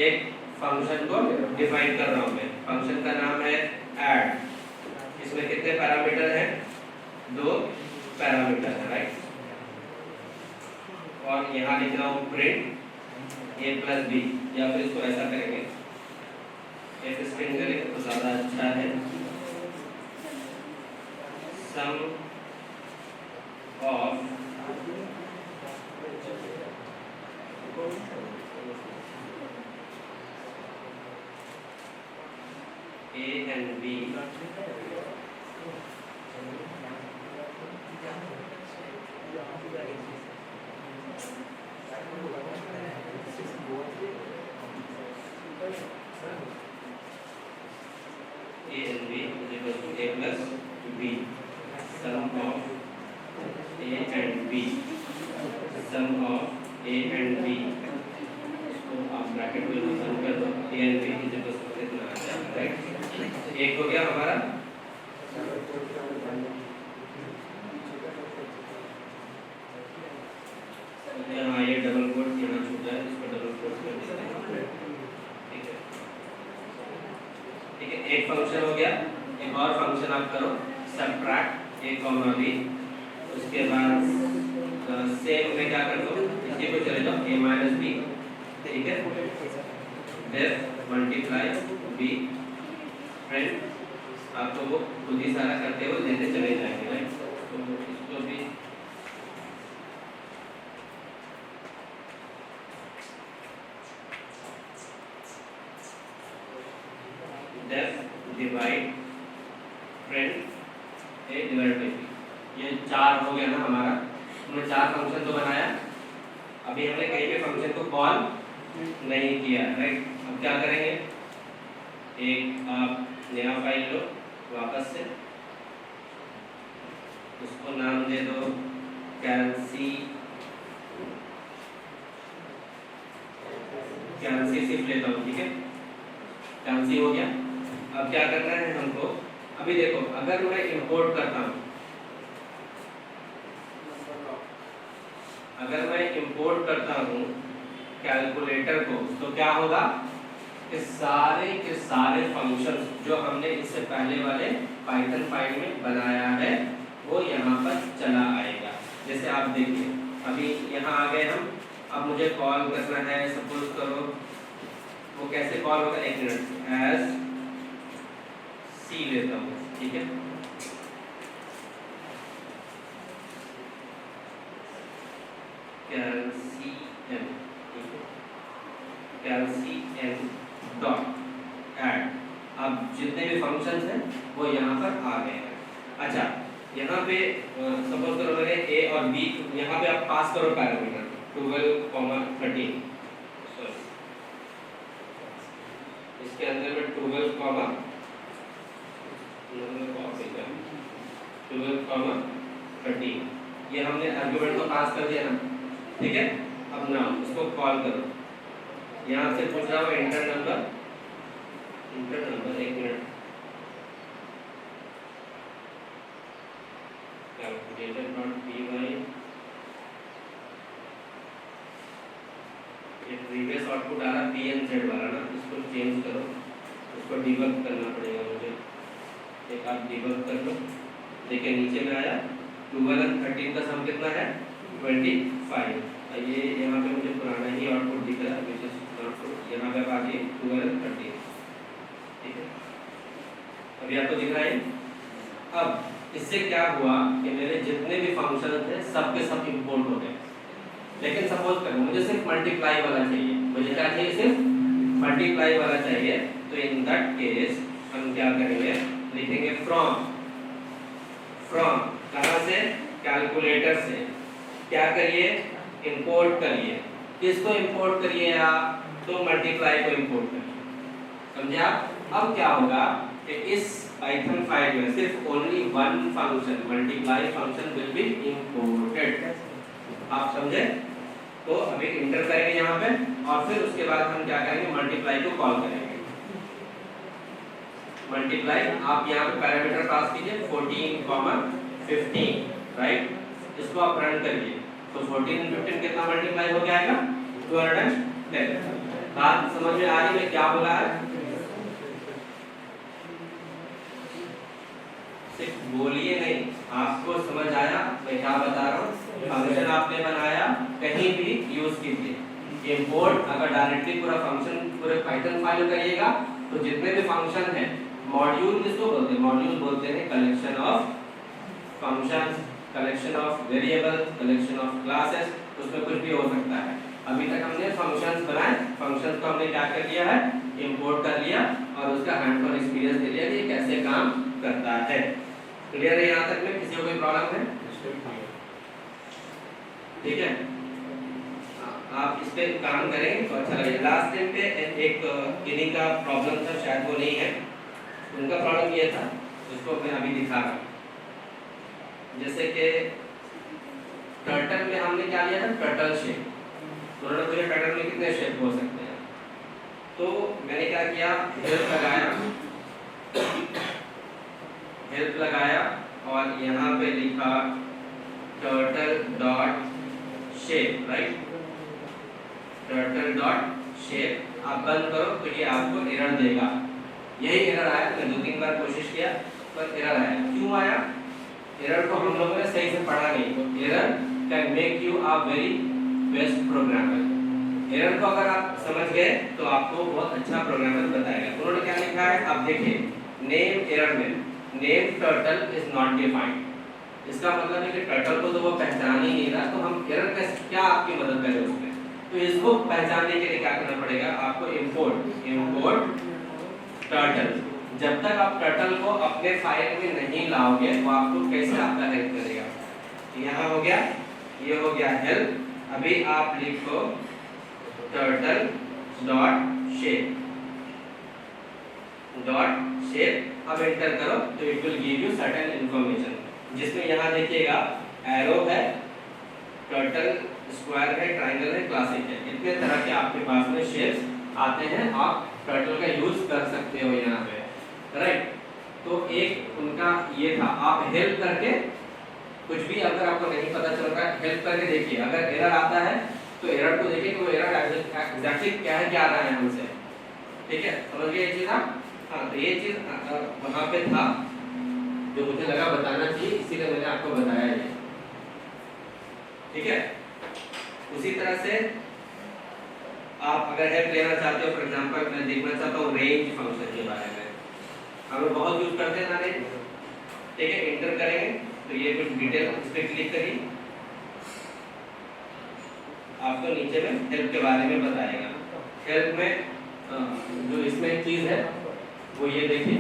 एक फंक्शन को डिफाइन कर रहा हूँ मैं, फंक्शन का नाम है ऐड। इसमें कितने पैरामीटर हैं? 2 पैरामीटर है, राइट। और यहाँ लिख रहा हूँ प्रिंट a प्लस बी, या फिर इसको ऐसा करेंगे, एक स्ट्रिंग करेंगे तो ज़्यादा अच्छा है। सम of a and b is equal to a plus b. Sum of a and b, sum of a and b, इसको आप ब्रैकेट में सम कर दो। a and b is equal to कितना आता है, राइट। एक हो गया हमारा यहाँ, ये डबल कोट यहाँ छूटा है, इसको डबल कोट कर देते हैं। ठीक है, ठीक है, एक फंक्शन हो गया। एक और फंक्शन आप करो, सबट्रैक्ट a, b। उसके बाद सेम में क्या कर दो, इसी को चले जाओ a माइनस b। ठीक है, फिर मल्टीप्लाई b। फ्रेंड आपको वो खुद ही सारा करते हुए देते चले जाएंगे, राइट। तो इसको भी divide friend a divide by b। ये 4 हो गया ना हमारा। हमने 4 फंक्शन तो बनाया, अभी हमने कहीं भी फंक्शन को कॉल नहीं किया, राइट। अब क्या करेंगे, एक आप नया फाइल लो वापस से, उसको नाम दे दो कैल्सी सिर्फ लेता हूँ। ठीक है, कैल्सी हो गया। अब क्या करना है हमको, अभी देखो अगर मैं इंपोर्ट करता हूँ, अगर मैं इंपोर्ट करता हूँ कैलकुलेटर को, तो क्या होगा कि सारे के सारे फंक्शंस जो हमने इससे पहले वाले पाइथन फाइल में बनाया है वो यहाँ पर चला आएगा। जैसे आप देखिए अभी यहाँ आ गए हम। अब मुझे कॉल करना है, सपोज करो वो कैसे कॉल होगा, एक मिनट, एज सी लेता हूँ। ठीक है, कैल्शियम, कैल्शियम डॉट ऐड। अब जितने भी फंक्शंस हैं वो यहाँ पर आ गए हैं। अच्छा, यहाँ पे सपोज करो मैंने a और b, यहाँ पे आप पास करो पैरामीटर 12,13। इसके अंदर में 12,13 ये हमने आर्गुमेंट को पास कर दिया ना। ठीक है, अब ना इसको कॉल करो। यहाँ से पूछ रहा हूँ इंटर नंबर, एक मिनट, कैलकुलेटर डॉट py, ये प्रीवियस आउटपुट आ रहा pnz वाला ना, इसको चेंज करो, इसको डिबग करना पड़ेगा मुझे। एक आप डिबग कर लो, देखिए नीचे में आया 12 और 13 का सम कितना है 25। ये यहाँ पे मुझे पुराना ही आउटपुट दिख रहा है, विच इज नॉट ट्रू। यहाँ पे आ गई 12 और 13। ठीक है, अभी आपको दिख रहा है। अब इससे क्या हुआ कि मेरे जितने भी फंक्शन थे सब के सब इंपोर्ट हो गए। लेकिन सपोज करो मुझे सिर्फ मल्टीप्लाई वाला चाहिए, मुझे क्या चाहिए, सिर्फ मल्टीप्लाई वाला चाहिए। तो इन दैट केस हम क्या करेंगे, लिखेंगे फ्रॉम कहाँ से, कैलकुलेटर से क्या करिए, इंपोर्ट करिए। किसको इंपोर्ट करिए आप, तो मल्टीप्लाई को इंपोर्ट करिए। समझे आप। अब क्या होगा कि इस पाइथन फाइल में सिर्फ only one function, multiply function will be imported. आप समझे। तो अभी इंटर करेंगे यहाँ पे, और फिर उसके बाद हम क्या करेंगे, मल्टीप्लाई को कॉल करेंगे। मल्टीप्लाई आप यहाँ पे पैरामीटर पास कीजिए 14,15, राइट। इसको आप रन करिए तो 14 और 15 कितना मल्टीप्लाई हो जाएगा, 210। बात समझ में आ रही है क्या बोला है, सिर्फ बोलिए नहीं, आपको समझ आया मैं क्या बता रहा हूँ। फंक्शन आपने बनाया कहीं भी यूज कीजिए। इंपोर्ट अगर डायरेक्टली पूरा फंक्शन पूरे पाइथन फाइल करिएगा तो जितने भी फंक्शन है, मॉड्यूल किसको बोलते हैं, मॉड्यूल बोलते हैं collection of functions, collection of variables, collection of classes, उसमें कुछ भी हो सकता है। अभी तक हमने फंक्शंस बनाए, फंक्शंस को हमने क्या कर लिया है, इंपोर्ट कर लिया और उसका हैंड ऑन एक्सपीरियंस दे दिया कि ये कैसे काम करता है। क्लियर है यहाँ तक में, किसी को कोई प्रॉब्लम है? ठीक है, आप इस पे काम करें तो अच्छा लगेगा। लास्ट टाइम पे एक किन्हीं का प्रॉब्लम था, शायद वो नहीं है, उनका प्रॉब्लम ये था जिसको मैं अभी दिखा रहा हूँ। जैसे कि टर्टल में हमने क्या लिया था, टर्टल शेप। उन्होंने पूछा टर्टल में कितने शेप हो सकते हैं, तो मैंने क्या किया, हेयर लगाया और यहाँ पे लिखा turtle dot shape, right, turtle dot shape। आप बंद करो तो ये आपको एरर देगा। यही एरर आया, मैंने 2-3 बार कोशिश किया पर एरर आया। क्यों आया? एरर को हम लोगों ने सही से पढ़ा नहीं। Error can make you a very best programmer. Error को अगर आप समझ गए तो आपको बहुत अच्छा प्रोग्रामर बताएगा। उन्होंने क्या लिखा है आप देखिए, नेम एरर में name turtle is not defined. इसका मतलब है कि टर्टल को तो वो पहचान ही नहीं रहा, तो हम एरर कैसे क्या आपकी मदद करें उसमें? तो इसको पहचानने के लिए क्या करना पड़ेगा आपको? Import turtle. जब तक आप टर्टल को अपने फाइल में नहीं लाओगे वो आपको कैसे आपका हेल्प करेगा? यहाँ हो गया, ये हो गया हेल्प। अभी आप लिखो turtle dot shape अब एंटर करो तो it will give you certain information, जिसमें यहाँ देखिएगा एरो है, टर्टल, स्क्वायर है, ट्रायंगल है, क्लासिक है। इतने तरह के आपके पास में शेप्स आते हैं, आप टर्टल का यूज कर सकते हो यहाँ पे, राइट। तो एक उनका ये था, आप हेल्प करके कुछ भी अगर आपको नहीं पता चल रहा है हेल्प करके देखिए। अगर एरर आता है तो एरर को देखिए कि वो एरर एग्जैक्टली क्या है, क्या आ रहा है हमसे, ठीक है, समझ गए ये चीज आप? हाँ, तो ये चीज वहाँ पे था जो मुझे लगा बताना चाहिए, इसीलिए मैंने आपको बताया ये, ठीक है। उसी तरह से आप अगर हेल्प लेना चाहते हो, फॉर एग्जांपल मैं देखना चाहता हूँ रेंज फंक्शन के बारे में, हम लोग बहुत यूज करते हैं ना रेंज, ठीक है। एंटर करेंगे तो ये कुछ डिटेल इस पर क्लिक करिए, आपको नीचे में हेल्प के बारे में बताएगा। हेल्प में जो इसमें एक चीज है वो ये देखिए,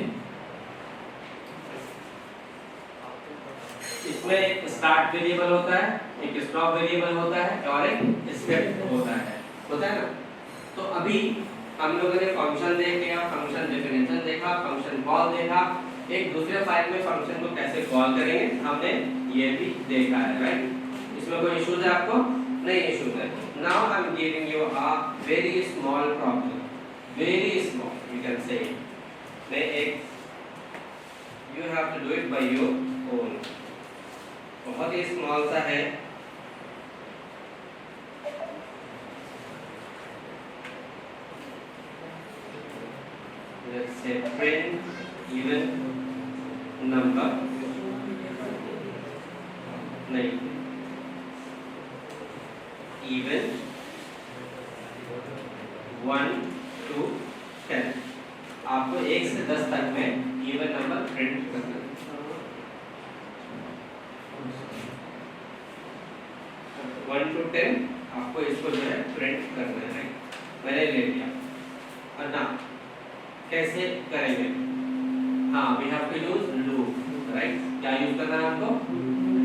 इसमें एक स्टार्ट वेरिएबल होता है, एक स्टॉप वेरिएबल होता है और एक स्टेप होता है ना। तो अभी हम लोगों ने फंक्शन देख लिया, फंक्शन डेफिनेशन देखा, फंक्शन कॉल देखा, एक दूसरे फाइल में फंक्शन को कैसे कॉल करेंगे हमने ये भी देखा है, राइट। इसमें कोई इश्यूज है आपको? नहीं इश्यूज है। Now I am giving you a very small problem, very small you can say, you have to do it by your own. बहुत ही स्मॉल सा है, let's say print even number, नहीं, even 1 to 10। आपको 1 से 10 तक में इवन नंबर प्रिंट करना है। 1 to 10 आपको इसको जो है प्रिंट करना है, मैंने ले लिया। और ना कैसे करेंगे? हाँ, we have to use loop, right. क्या यूज करना है आपको?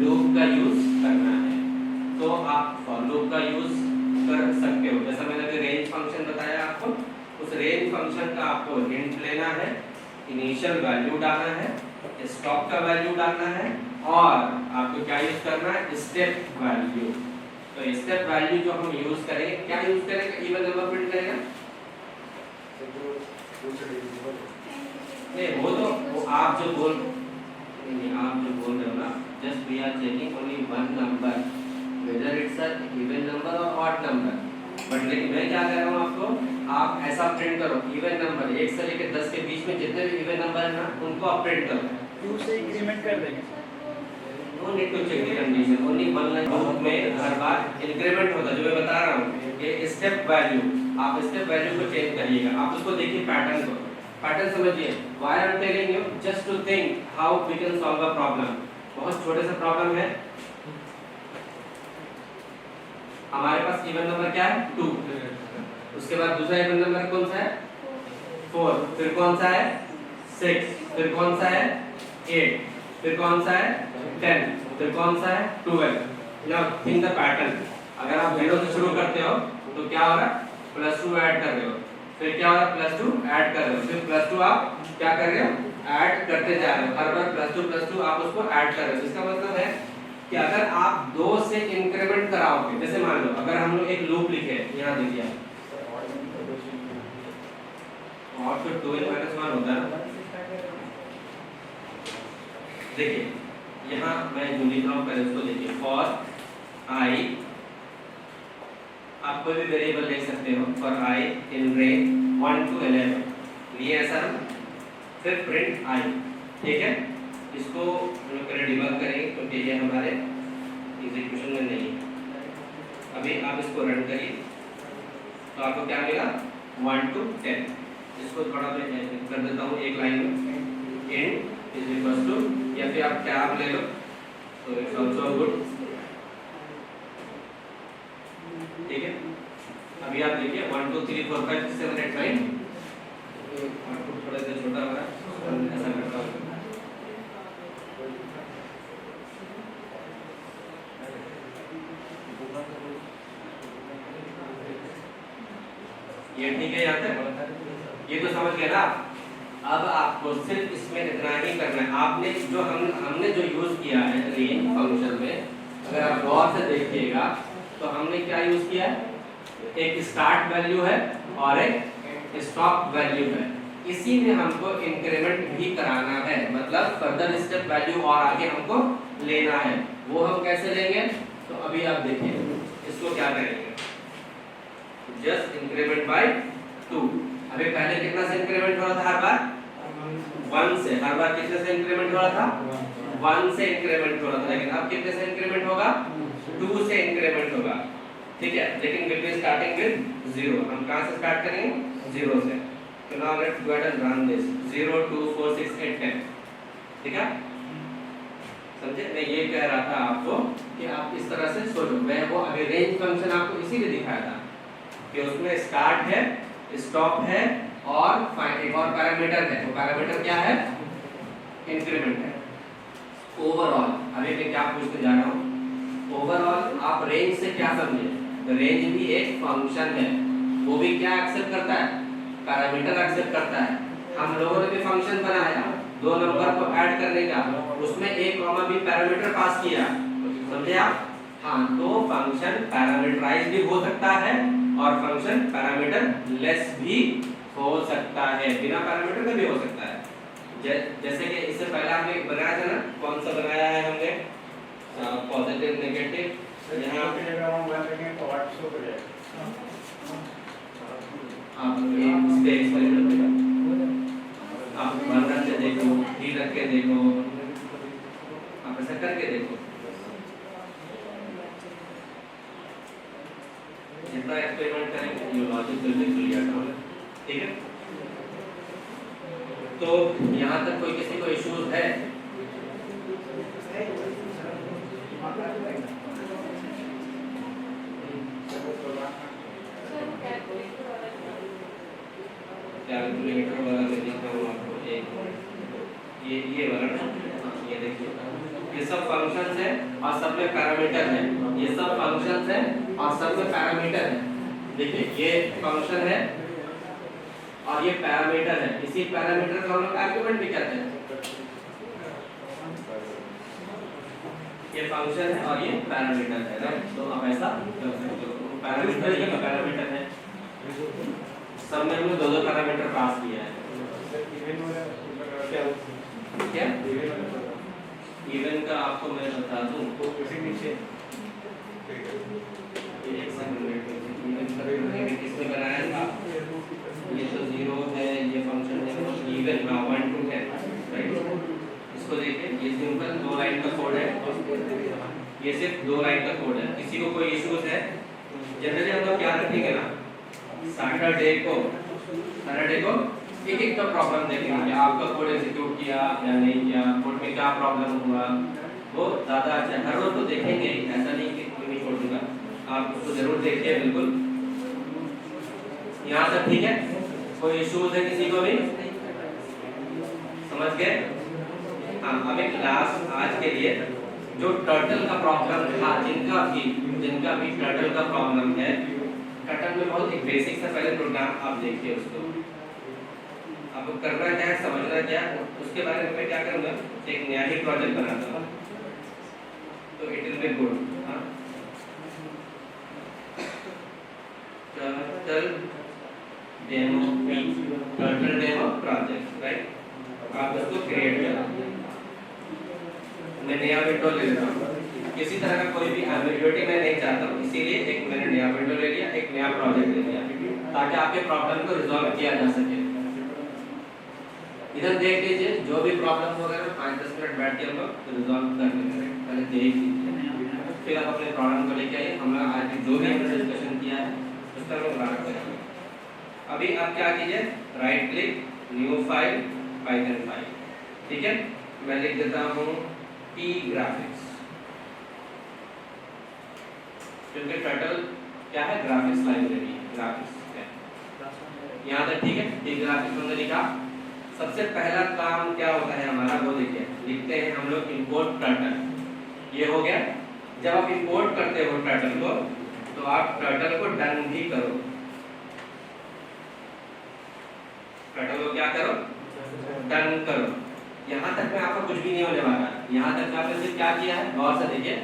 लूप का यूज करना है। तो आप फॉर लूप का यूज कर सकते हो, जैसा मैंने अभी रेंज फंक्शन बताया आपको, उस रेंज फंक्शन का आपको हिंट लेना है, इनिशियल वैल्यू डालना है, स्टॉप का वैल्यू डालना है और आपको क्या यूज करना है? Step value. तो स्टेप वैल्यू जो हम यूज करेंगे, क्या यूज करेंगे? इवन नंबर प्रिंट करेगा। नहीं, वो आप जो बोल रहे हो ना, just we are checking only one number, whether it's a even number और ऑड नंबर। बट लेकिन मैं क्या कह रहा हूँ आपको, आप ऐसा प्रिंट करो इवन नंबर 1 से लेकर 10 के बीच में जितने भी इवन नंबर है ना उनको आप प्रिंट करो। 2 से इंक्रीमेंट कर देंगे। No need to check the condition, only one line loop में हर बार इंक्रीमेंट होता है, जो मैं बता रहा हूँ। ये स्टेप वैल्यू, आप स्टेप वैल्यू को चेंज करिएगा। आप उसको देखिए, पैटर्न को, पैटर्न समझिए। Why I am telling you just to think how we can solve a problem. बहुत छोटे से प्रॉब्लम है, हमारे पास इवन नंबर क्या है? 2। उसके बाद दूसरा इवन नंबर कौन सा है? 4। फिर कौन सा है? 6। फिर कौन सा है? 8। फिर कौन सा है? 10। फिर कौन सा है? 12। Now think the pattern. अगर आप 0 से शुरू करते हो तो क्या हो रहा है? +2 ऐड कर रहे हो, फिर क्या हो रहा है? +2 ऐड कर रहे हो, फिर +2 आप क्या कर रहे हो? ऐड करते जा रहे हो, हर बार +2 आप उसको ऐड कर रहे हो। इसका मतलब है कि अगर आप 2 से इंक्रीमेंट कराओगे, जैसे मान लो अगर हम लोग एक लूप लिखे, यहाँ देखिए और फिर 2n - 1 होता है। देखिए यहाँ मैं जो लिख रहा हूँ पहले उसको देखिए। फॉर आई, आप कोई भी वेरिएबल ले सकते हो। For I in range 1 to 11, लिए ऐसा ना, फिर प्रिंट आई। ठीक है, इसको हम लोग पहले डिबग करेंगे क्योंकि ये हमारे एग्जीक्यूशन में नहीं है। अभी आप इसको रन करिए तो आपको क्या मिला 1 to 10। इसको थोड़ा मैं कर देता हूँ एक लाइन में, int इज इक्वल टू, या फिर आप कैप ले लो तो इट्स आल्सो गुड। ठीक है, अभी आप देखिए 1 2 3 4 5 6 7 8 9, आउटपुट थोड़ा सा छोटा हो रहा है, ऐसा करता हूँ। ये ठीक है यहाँ तक, ये तो समझ गए ना। अब आपको सिर्फ इसमें इतना ही करना है। आपने जो हमने जो यूज किया है रेंज फंक्शन में, अगर आप गौर से देखिएगा तो हमने क्या यूज किया है, एक स्टार्ट वैल्यू है और एक स्टॉप वैल्यू है। इसी में हमको इंक्रीमेंट भी कराना है, मतलब फर्दर स्टेप वैल्यू और आगे हमको लेना है। वो हम कैसे लेंगे, तो अभी आप देखिए इसको क्या करेंगे, जस्ट इंक्रीमेंट बाय 2। अभी पहले कितना से इंक्रीमेंट हो रहा था, हर बार 1 से, हर बार कितने से इंक्रीमेंट हो रहा था, 1 से इंक्रीमेंट हो रहा था। लेकिन अब कितने से इंक्रीमेंट होगा, 2 से इंक्रीमेंट होगा। ठीक है, लेकिन विल बी स्टार्टिंग विद 0। हम कहां से स्टार्ट करेंगे, 0 से। तो now let's go and run this 0 2 4 6 8 10। ठीक है, समझे? मैं ये कह रहा था आपको कि आप इस तरह से सोचो। मैं वो अभी रेंज फंक्शन आपको इसीलिए दिखाया था कि उसमें स्टार्ट है, स्टॉप है और एक और पैरामीटर है। वो पैरामीटर क्या है, इंक्रीमेंट है। ओवरऑल अभी मैं क्या पूछने जा रहा हूँ, ओवरऑल आप रेंज से क्या समझे, रेंज भी एक फंक्शन है। वो भी क्या एक्सेप्ट करता है, पैरामीटर एक्सेप्ट करता है। हम लोगों ने भी फंक्शन बनाया 2 नंबर को ऐड करने का, उसमें एक कॉमा भी पैरामीटर पास किया, समझे आप? हाँ, तो फंक्शन पैरामीटराइज भी हो सकता है और फंक्शन पैरामीटर लेस भी हो सकता है, बिना पैरामीटर का भी हो सकता है। जैसे कि इससे पहले हमने बनाया था ना, कौन सा बनाया है हमने, पॉजिटिव नेगेटिव। यहाँ आप एक एक्सपेरिमेंट करो, आप 1 रख के देखो, 3 रख के देखो, आप ऐसा करके देखो। जितना एक्सपेरिमेंट करेंगे ये लॉजिक विल बी क्लियर होगा। ठीक है, तो यहाँ तक कोई किसी को इश्यूज है? कैलकुलेटर वाला मैं दिखा हूँ आपको, एक ये वाला ना, ये देखिए, ये सब फंक्शंस है और सब में पैरामीटर है। ये सब फंक्शंस है और सब में पैरामीटर है। देखिए ये फंक्शन है और ये पैरामीटर है। इसी पैरामीटर को हम लोग आर्गुमेंट भी कहते हैं। ये फंक्शन है और ये पैरामीटर है, राइट? तो आप ऐसा पैरामीटर ये पैरामीटर है, सब में हमने 2 पैरामीटर पास किया है। क्या इवन का आपको मैं बता दूं, एक सेकंड वेट कीजिए। इवन का किसने बनाया था, ये तो 0 है, ये फंक्शन है इवन 1 to 10, राइट? इसको देखिए, ये सिंपल 2 लाइन का कोड है, ये सिर्फ 2 लाइन का कोड है। किसी को कोई इश्यूज है? जनरली हम लोग क्या रखेंगे ना, सैटरडे को एक का प्रॉब्लम देखेंगे, आपका कोड एग्जीक्यूट किया या नहीं किया, कोड में क्या प्रॉब्लम हुआ, वो ज़्यादा अच्छा। हर रोज तो देखेंगे, ऐसा नहीं कि कोई नहीं छोड़ दूंगा, आप उसको जरूर देखिए। बिल्कुल यहाँ तक ठीक है? कोई इश्यूज है किसी को भी? समझ गए? हाँ, अब एक लास्ट आज के लिए जो टर्टल का प्रॉब्लम था, जिनका भी टर्टल का प्रॉब्लम है, टर्टल में बहुत एक बेसिक से पहले प्रोग्राम आप देखिए, उसको आपको करना क्या है, समझना क्या है, उसके बारे में मैं क्या करूँगा, एक नया ही प्रोजेक्ट बनाता हूँ, तो it will be good. Turtle demo project, right? आप उसको क्रिएट करो। मैं नया विंडो ले लेता हूँ, किसी तरह का कोई भी एम्बिग्युइटी मैं नहीं चाहता हूँ, इसीलिए एक मैंने नया विंडो ले लिया, एक नया प्रोजेक्ट ले लिया, ताकि आपके प्रॉब्लम को रिजॉल्व किया जा सके। इधर देख लीजिए, जो भी प्रॉब्लम होगा ना 5-10 मिनट बैठ के हम लोग रिजॉल्व कर लेंगे। पहले देख लीजिए, फिर आप अपने प्रॉब्लम को लेके आइए। हम लोग आज जो भी हमने डिस्कशन किया है उसका हम लोग बात करेंगे। अभी आप क्या कीजिए, right click, new file, Python file, ठीक है। मैं लिख देता हूँ टी ग्राफिक्स, क्योंकि टर्टल क्या है, ग्राफिक्स लाइब्रेरी, ग्राफिक्स है यहाँ तक, ठीक है। टी ग्राफिक्स हमने लिखा। सबसे पहला काम क्या होता है हमारा, वो देखिए, लिखते हैं हम लोग इंपोर्ट टर्टल। ये हो गया। जब आप इंपोर्ट करते हो टर्टल को, तो आप टर्टल को डन भी करो। टर्टल को क्या करो, डन करो। यहाँ तक में आपका कुछ भी नहीं होने वाला। यहाँ तक में आपने सिर्फ क्या किया है, गौर से देखिए,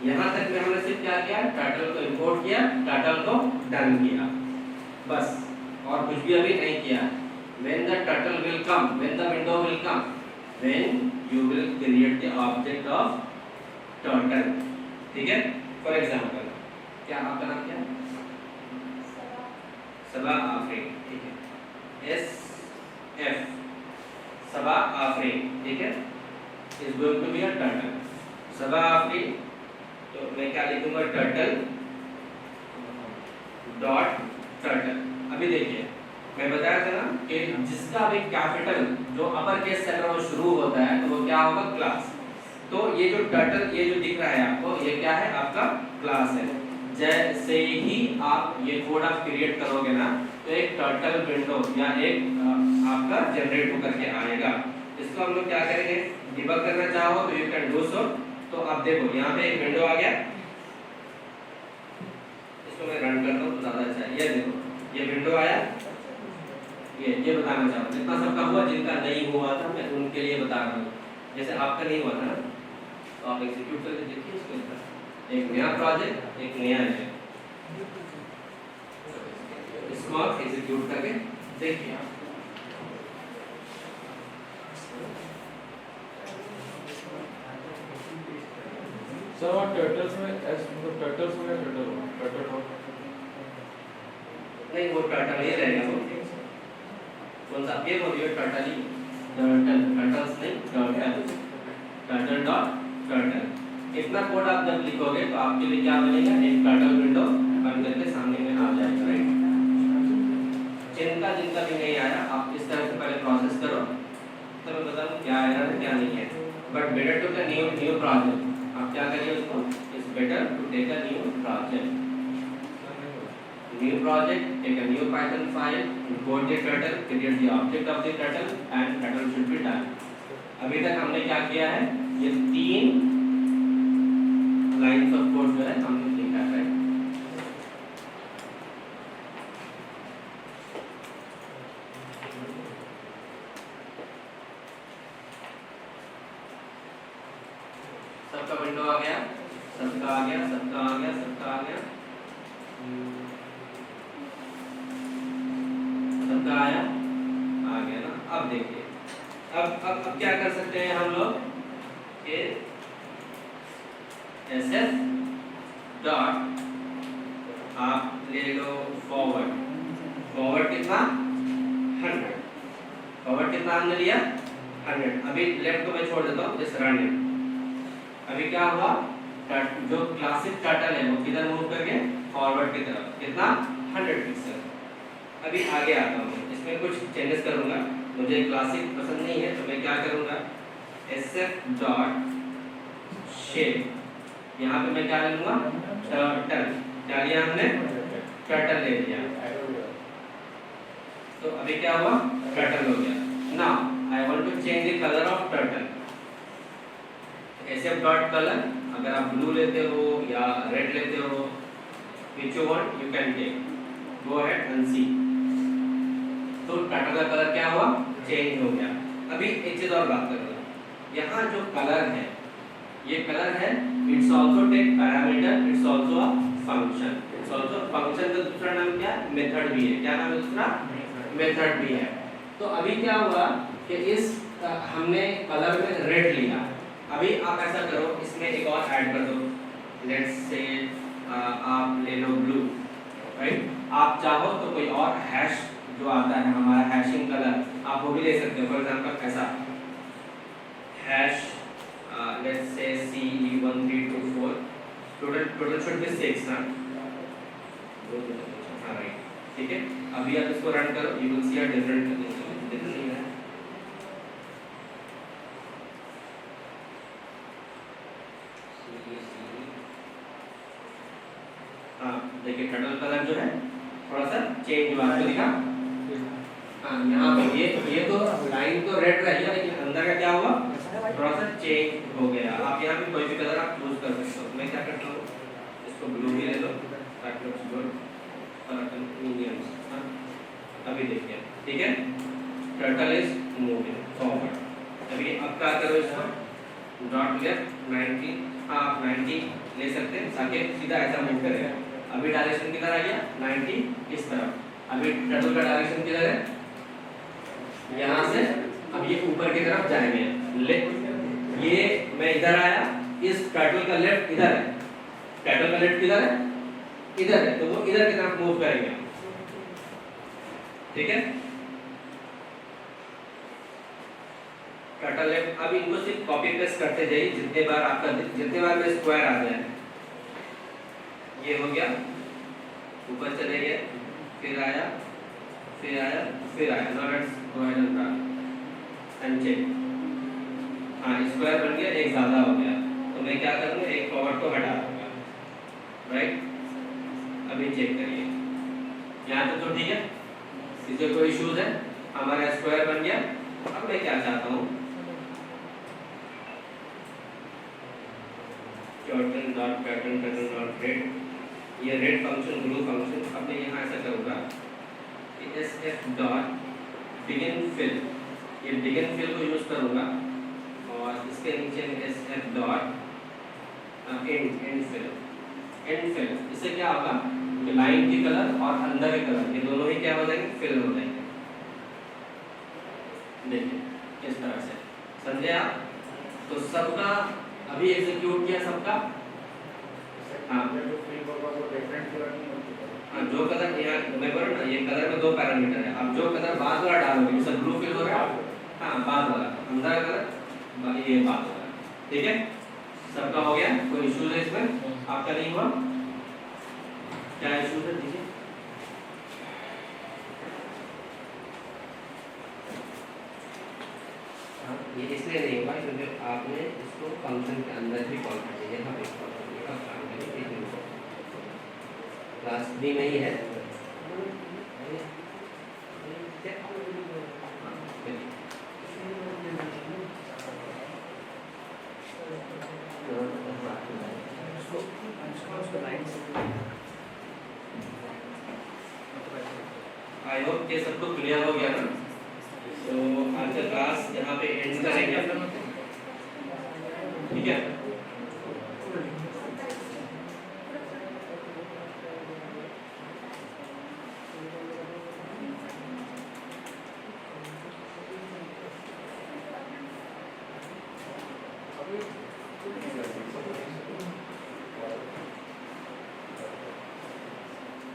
यहाँ तक में हमने सिर्फ क्या किया, टर्टल को इंपोर्ट किया, टर्टल को डन किया, बस, और कुछ भी अभी नहीं किया। When the turtle will come, when the window will come, when you will create the object of turtle, ठीक है। For example, क्या आपका नाम क्या है, सबा आफरीन, ठीक है, SF सबा आफरीन, ठीक है, is going to be a turtle, सबा आफरीन। तो मैं क्या लिखूंगा, turtle डॉट turtle। अभी देखिए, मैं बताया था ना कि जिसका भी कैपिटल जो अपर केस से अगर वो शुरू होता है तो वो क्या होगा, क्लास। तो ये जो टर्टल, ये जो दिख रहा है आपको, ये क्या है, आपका क्लास है। जैसे ही आप ये कोड आप क्रिएट करोगे ना, तो एक टर्टल विंडो या एक आपका जनरेट होकर के आएगा। इसको हम लोग क्या करेंगे, डिबग करना चाहो तो यू कैन डू सो। तो आप देखो यहाँ पे एक विंडो आ गया, इसको मैं रन करता हूँ तो ज्यादा अच्छा है। ये देखो, ये विंडो आया। ये बताना चाहूँ, जितना सबका हुआ, जिनका नहीं हुआ था मैं उनके लिए बता रहा हूँ। जैसे आपका नहीं हुआ था ना, तो आप एग्जीक्यूट करके देखिए इसको। एक नया प्रोजेक्ट, एक नया है, इसको आप एग्जीक्यूट करके देखिए। सर और टर्टल्स में मतलब टर्टल्स हो या टर्टल हो, नहीं वो टर्टल ही रहेगा। वो कौन सा ये बोलिए, टर्टल ही, टर्टल, टर्टल्स नहीं, टर्टल, टर्टल डॉट टर्टल। इतना कोड आप जब लिखोगे तो आपके लिए क्या बनेगा, एक टर्टल विंडो बन करके सामने में आ जाएगा, राइट। जिनका भी नहीं आया, आप इस तरह से पहले प्रोसेस करो, तो मैं बताऊँ क्या आएगा क्या नहीं है। But better to the new project, आप क्या करिए उसको, it's better to take a new project. New project, take a new Python file, import the turtle, create the object of the turtle, and turtle should be done. अभी तक हमने क्या किया है, ये 3 लाइन्स ऑफ कोड जो है हमने लिखा है। सबका विंडो आ गया, सबका आ गया, सबका आ गया, सबका आ गया, सबका आया, आ गया ना। अब देखिए, अब क्या कर सकते हैं हम लोग, कि SF डॉट आप ले लो फॉरवर्ड, फॉरवर्ड कितना 100, फॉरवर्ड कितना हमने लिया 100। अभी लेफ्ट को मैं छोड़ देता हूँ, जैसे रनिंग। अभी क्या हुआ, जो क्लासिक टर्टल है वो किधर मूव करके, फॉरवर्ड की तरफ, कितना 100 पिक्सल। अभी आगे आता हूँ, इसमें कुछ चेंजेस करूँगा। मुझे क्लासिक पसंद नहीं है तो मैं क्या करूँगा, SF डॉट शेप, यहाँ पे मैं क्या ले लूँगा, टर्टल। क्या लिया हमने, टर्टल ले लिया। तो अभी क्या हुआ, टर्टल हो गया। Now I want to change the colour of turtle. SF dot colour, अगर आप ब्लू लेते हो या रेड लेते हो, which you want you can take, go ahead and see। तो टर्टल का कलर क्या हुआ, चेंज हो गया। अभी एक चीज और बात करूँगा, यहाँ जो कलर है, ये कलर है, it's also take parameter, it's also a function. It's also function का दूसरा नाम क्या है, मेथड भी है। क्या नाम है दूसरा, मेथड भी है। तो अभी क्या हुआ कि इस हमने कलर में रेड लिया, अभी आप ऐसा करो, इसमें एक और ऐड कर दो, लेट्स से आप ले लो ब्लू, राइट। आप चाहो तो कोई और हैश जो आता है हमारा हैशिंग कलर, आप वो भी ले सकते हो। फॉर एग्जांपल ऐसा hash let's say CE1324, total should be 6 ना, हाँ राइट, ठीक है। अभी आप इसको रन करो, you will see a different है। हाँ देखिए टर्टल कलर जो है थोड़ा सा चेंज हुआ, आपको दिखा। हाँ यहाँ पे ये तो लाइन तो रेड रही है, लेकिन अंदर का क्या हुआ, थोड़ा सा चेंज हो गया। आप यहाँ पे कोई भी कलर आप चूज कर सकते हो। मैं क्या करता हूँ, इसको ब्लू भी ले लो, that looks good for mediums. हाँ अभी देखिए, ठीक है, टर्टल इज मूविंग फॉरवर्ड। अभी अब क्या करो, इसको डॉट लेफ्ट 90, हाँ आप 90 ले सकते हैं ताकि सीधा ऐसा मूव करेगा। अभी डायरेक्शन किधर आ गया, 90 इस तरफ। अभी टर्टल का डायरेक्शन किधर है, यहाँ से। अब ये ऊपर की तरफ जाएंगे, ये मैं इधर आया, इस टर्टल का लेफ्ट इधर है, टर्टल का लेफ्ट किधर है, इधर है, तो वो इधर की तरफ मूव करेंगे, ठीक है। Turtle left. अब इनको सिर्फ कॉपी पेस्ट करते जाइए, जितने बार में स्क्वायर आ जाए। ये हो गया, ऊपर चले गए, फिर आया, फिर आया, फिर आया। Now let's go ahead and check. हाँ स्क्वायर बन गया, एक ज्यादा हो गया, तो मैं क्या करूँगा, एक फॉरवर्ड को हटा दूंगा, राइट। अभी चेक करिए, यहाँ तक तो ठीक है, इससे कोई इश्यूज है, हमारा स्क्वायर बन गया। अब मैं क्या चाहता हूँ, पैटर्न डॉट रेड, ये रेड फंक्शन ग्लू फंक्शन। अब मैं यहाँ ऐसा करूँगा कि SF डॉट बिगिन फिल, ये बिगिन फिल को यूज करूँगा, और इसके नीचे में SF डॉट एंड फिल। इससे क्या होगा कि लाइन की कलर और अंदर के कलर ये दोनों ही क्या हो जाएंगे, फिल हो जाएंगे। देखिए इस तरह से, समझे आप। तो सबका अभी एग्जीक्यूट किया सबका। हाँ जो कलर यहाँ मैं बोल रहा, ये कलर में 2 पैरामीटर है। अब जो कलर बाद वाला डालोगे, जैसे ब्लू फिल हो रहा है, हाँ बाद वाला, अंदर कलर ये बाद वाला, ठीक है। सबका हो गया, कोई इश्यूज है इसमें, आपका नहीं हुआ, क्या इश्यूज है दीजिए। ये इसलिए नहीं हुआ क्योंकि आपने इसको फंक्शन के अंदर भी कॉल कर दिया। हम इसको क्लास B में ही है, आई होप ये सबको क्लियर हो गया ना। तो आज का क्लास यहाँ पे एंड करेंगे अपना, ठीक है।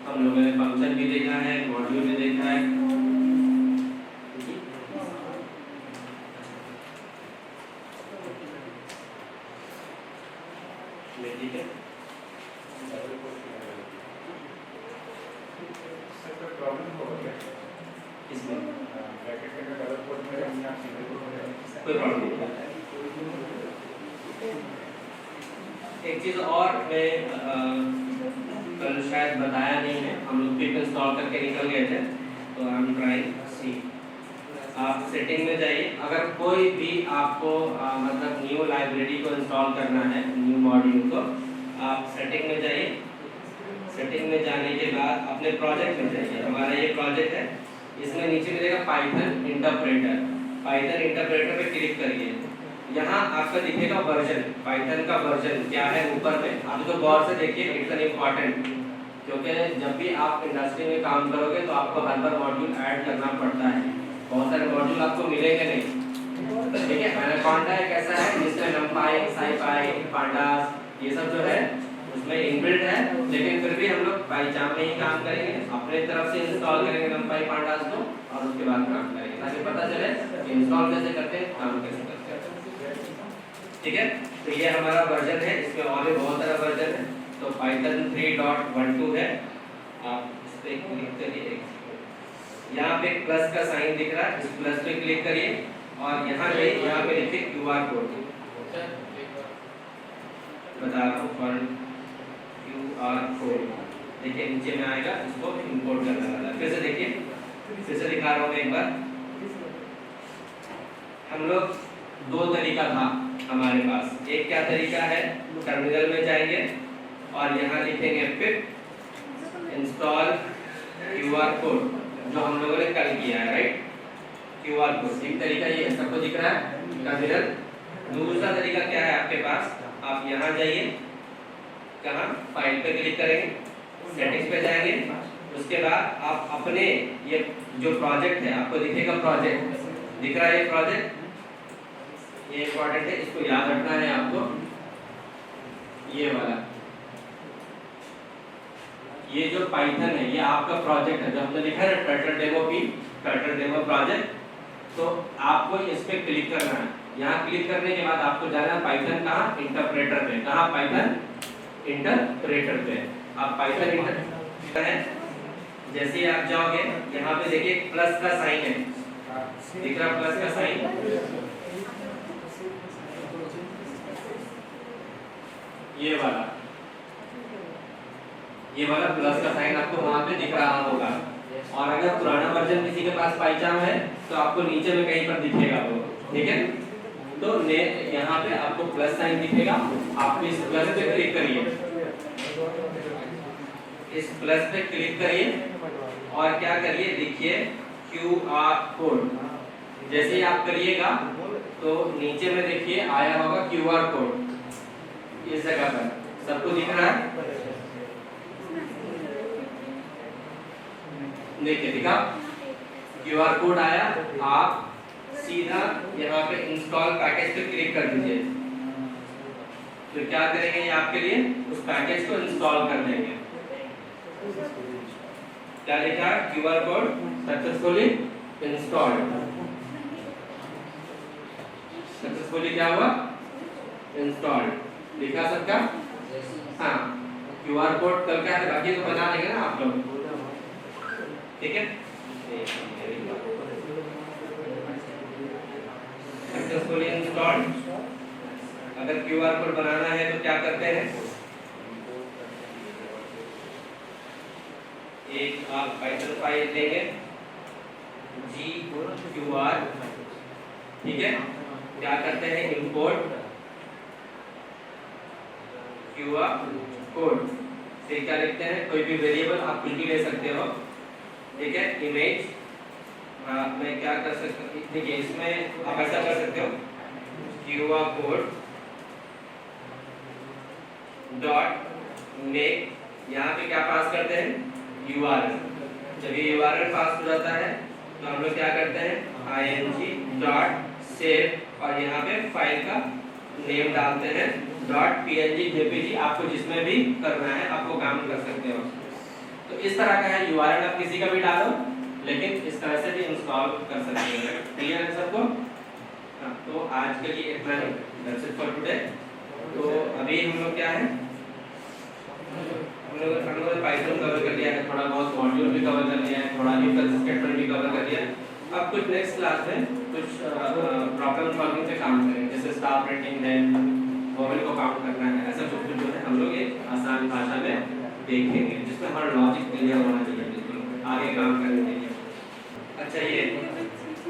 हम लोगों ने फंक्शन भी देखा है, मॉड्यूल भी देखा है, ठीक है। इसमें कोई प्रॉब्लम नहीं। एक चीज और मैं कल शायद बताया नहीं है, हम लोग पिक इंस्टॉल करके निकल गए थे, तो आई एम ट्राइंग सी। आप सेटिंग में जाइए, अगर कोई भी आपको मतलब न्यू लाइब्रेरी को इंस्टॉल करना है, न्यू मॉड्यूल को, आप सेटिंग में जाइए। सेटिंग में जाने के बाद अपने प्रोजेक्ट में जाइए। हमारा ये प्रोजेक्ट है, इसमें नीचे मिलेगा पाइथन इंटरप्रेटर। पाइथन इंटरप्रेटर पे क्लिक करिए, यहाँ आपका दिखेगा वर्जन, पाइथन का वर्जन क्या है ऊपर में। आप तो गौर से देखिए, इट्स एन इम्पॉर्टेंट, क्योंकि जब भी आप इंडस्ट्री में काम करोगे तो आपको हर बार मॉड्यूल ऐड करना पड़ता है। बहुत सारे मॉड्यूल आपको मिलेंगे नहीं, ठीक है, एनाकोंडा एक ऐसा है जिसमें numpy, scipy, pandas ये सब जो है उसमें इनबिल्ट है, लेकिन फिर भी हम लोग PyCharm में ही काम करेंगे, अपने तरफ से इंस्टॉल करेंगे numpy, pandas को और उसके बाद काम करेंगे ताकि पता चले इंस्टॉल कैसे करते हैं, काम कैसे करते हैं। ठीक है, तो ये हमारा वर्जन है, इसमें और भी बहुत सारा वर्जन है। तो Python 3.12 है, आप इस पे क्लिक करिए, यहाँ पे प्लस का साइन दिख रहा है, इस प्लस पे क्लिक करिए और यहाँ पे लिखिए QR कोड, बता रहा हूँ QR कोड, देखिए नीचे में आएगा, इसको इंपोर्ट करना वाला है। फिर से देखिए, फिर से दिखा रहा हूँ मैं एक बार। हम लोग दो तरीका था हमारे पास, एक क्या तरीका है, टर्मिनल में जाएंगे और यहाँ लिखेंगे पिप इंस्टॉल QR कोड, जो हम लोगों ने कल किया है, राइट, QR कोड। एक तरीका ये सबको दिख रहा है टर्मिनल। दूसरा तरीका क्या है आपके पास, आप यहाँ जाइए, कहाँ, फाइल पे क्लिक करेंगे, सेटिंग्स पे जाएंगे, उसके बाद आप अपने ये जो प्रोजेक्ट है आपको दिखेगा, प्रोजेक्ट दिख रहा है, ये प्रोजेक्ट, ये इंपॉर्टेंट है, इसको याद रखना है आपको, ये वाला, ये जो पाइथन है ये आपका प्रोजेक्ट है, जो हमने लिखा है turtle demo P, turtle demo project. तो आपको इस पे क्लिक करना है, यहाँ क्लिक करने के बाद आपको जाना है पाइथन कहाँ, इंटरप्रेटर पे, कहाँ, पाइथन इंटरप्रेटर पे। आप पाइथन इंटरप्रेटर है, जैसे ही आप जाओगे यहाँ पे देखिए प्लस का साइन है, दिख रहा प्लस का साइन, ये वाला प्लस का साइन आपको वहां पे दिख रहा होगा। और अगर पुराना वर्जन किसी के पास PyCharm है तो आपको नीचे में कहीं पर दिखेगा वो, ठीक है। तो यहाँ पे आपको प्लस साइन दिखेगा, आप इस प्लस पे क्लिक करिए, इस प्लस पे क्लिक करिए और क्या करिए, देखिए QR कोड, जैसे ही आप करिएगा तो नीचे में देखिए आया होगा QR कोड, इस जगह पर सबको दिख रहा है, देखिए दिखा QR कोड आया, आप सीधा यहाँ पे इंस्टॉल पैकेज पे क्लिक कर दीजिए। तो क्या करेंगे ये आपके लिए, उस पैकेज को इंस्टॉल कर देंगे। क्या लिखा, QR code successfully installed, successfully क्या हुआ, इंस्टॉल्ड, लिखा सबका, हाँ। QR कोड कल क्या है, बाकी तो बना देंगे ना आप लोग, ठीक है। Successfully installed. अगर QR कोड बनाना है तो क्या करते हैं, एक आप पाइथन फाइल लेंगे GQR, ठीक है, क्या करते हैं, इंपोर्ट QR कोड से क्या लिखते हैं, कोई भी वेरिएबल आप कुछ भी ले सकते हो, ठीक है, इमेज, मैं क्या कर सकता हूँ, देखिए इसमें आप ऐसा कर सकते हो, QR कोड डॉट मेक, यहाँ पे क्या पास करते हैं, URL। जब ये URL पास हो जाता है तो हम लोग क्या करते हैं, ing डॉट सेव और यहाँ पे फाइल का नेम डालते हैं .png jpg, आपको जिसमें भी करना है आपको काम कर सकते हो। तो इस तरह का है URL, आप किसी का भी डालो, लेकिन इस तरह से भी इंस्टॉल कर सकते हैं। क्लियर है सबको? हाँ, तो आज के लिए इतना ही, दैट्स इट फॉर टुडे। तो अभी हम लोग क्या है, हम लोग पाइथन कवर कर लिया है, थोड़ा बहुत मॉड्यूल भी कवर कर लिया है, थोड़ा लिफ्ट स्केटर भी कवर कर लिया है। अब कुछ नेक्स्ट क्लास में कुछ प्रॉब्लम सॉल्विंग पे काम करेंगे, जैसे स्टाफ रेटिंग है, वोवेल को काउंट करना है, ऐसा कुछ कुछ जो है हम लोग एक आसान भाषा में देखेंगे, जिसमें हमारा लॉजिक क्लियर होना चाहिए बिल्कुल आगे काम करने के लिए। अच्छा, ये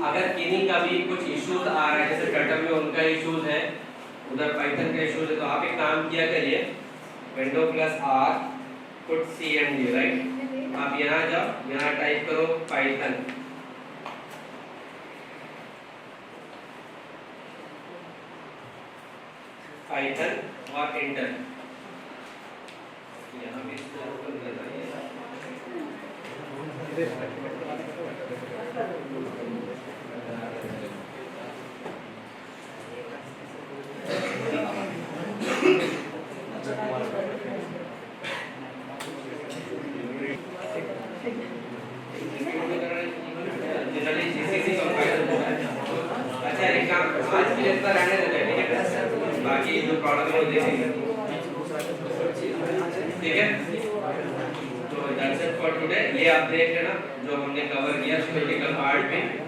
अगर किन्हीं का भी कुछ इश्यूज आ रहा है, जैसे टर्टल में उनका इश्यूज है, उधर पाइथन का इश्यूज है, तो आप एक काम किया करिए, window plus R put cmd, right. आप यहाँ जाओ, यहाँ टाइप करो पाइथन, पाइथन और एंटर। यहाँ भी इसको ओपन करना है, काम आज के लिए इतना रहने देते हैं, ठीक है, बाकी जो प्रॉब्लम है वो देखेंगे, ठीक है। तो दैट्स इट फॉर टुडे। ये आप देख लेना जो हमने कवर किया थ्योरेटिकल पार्ट में।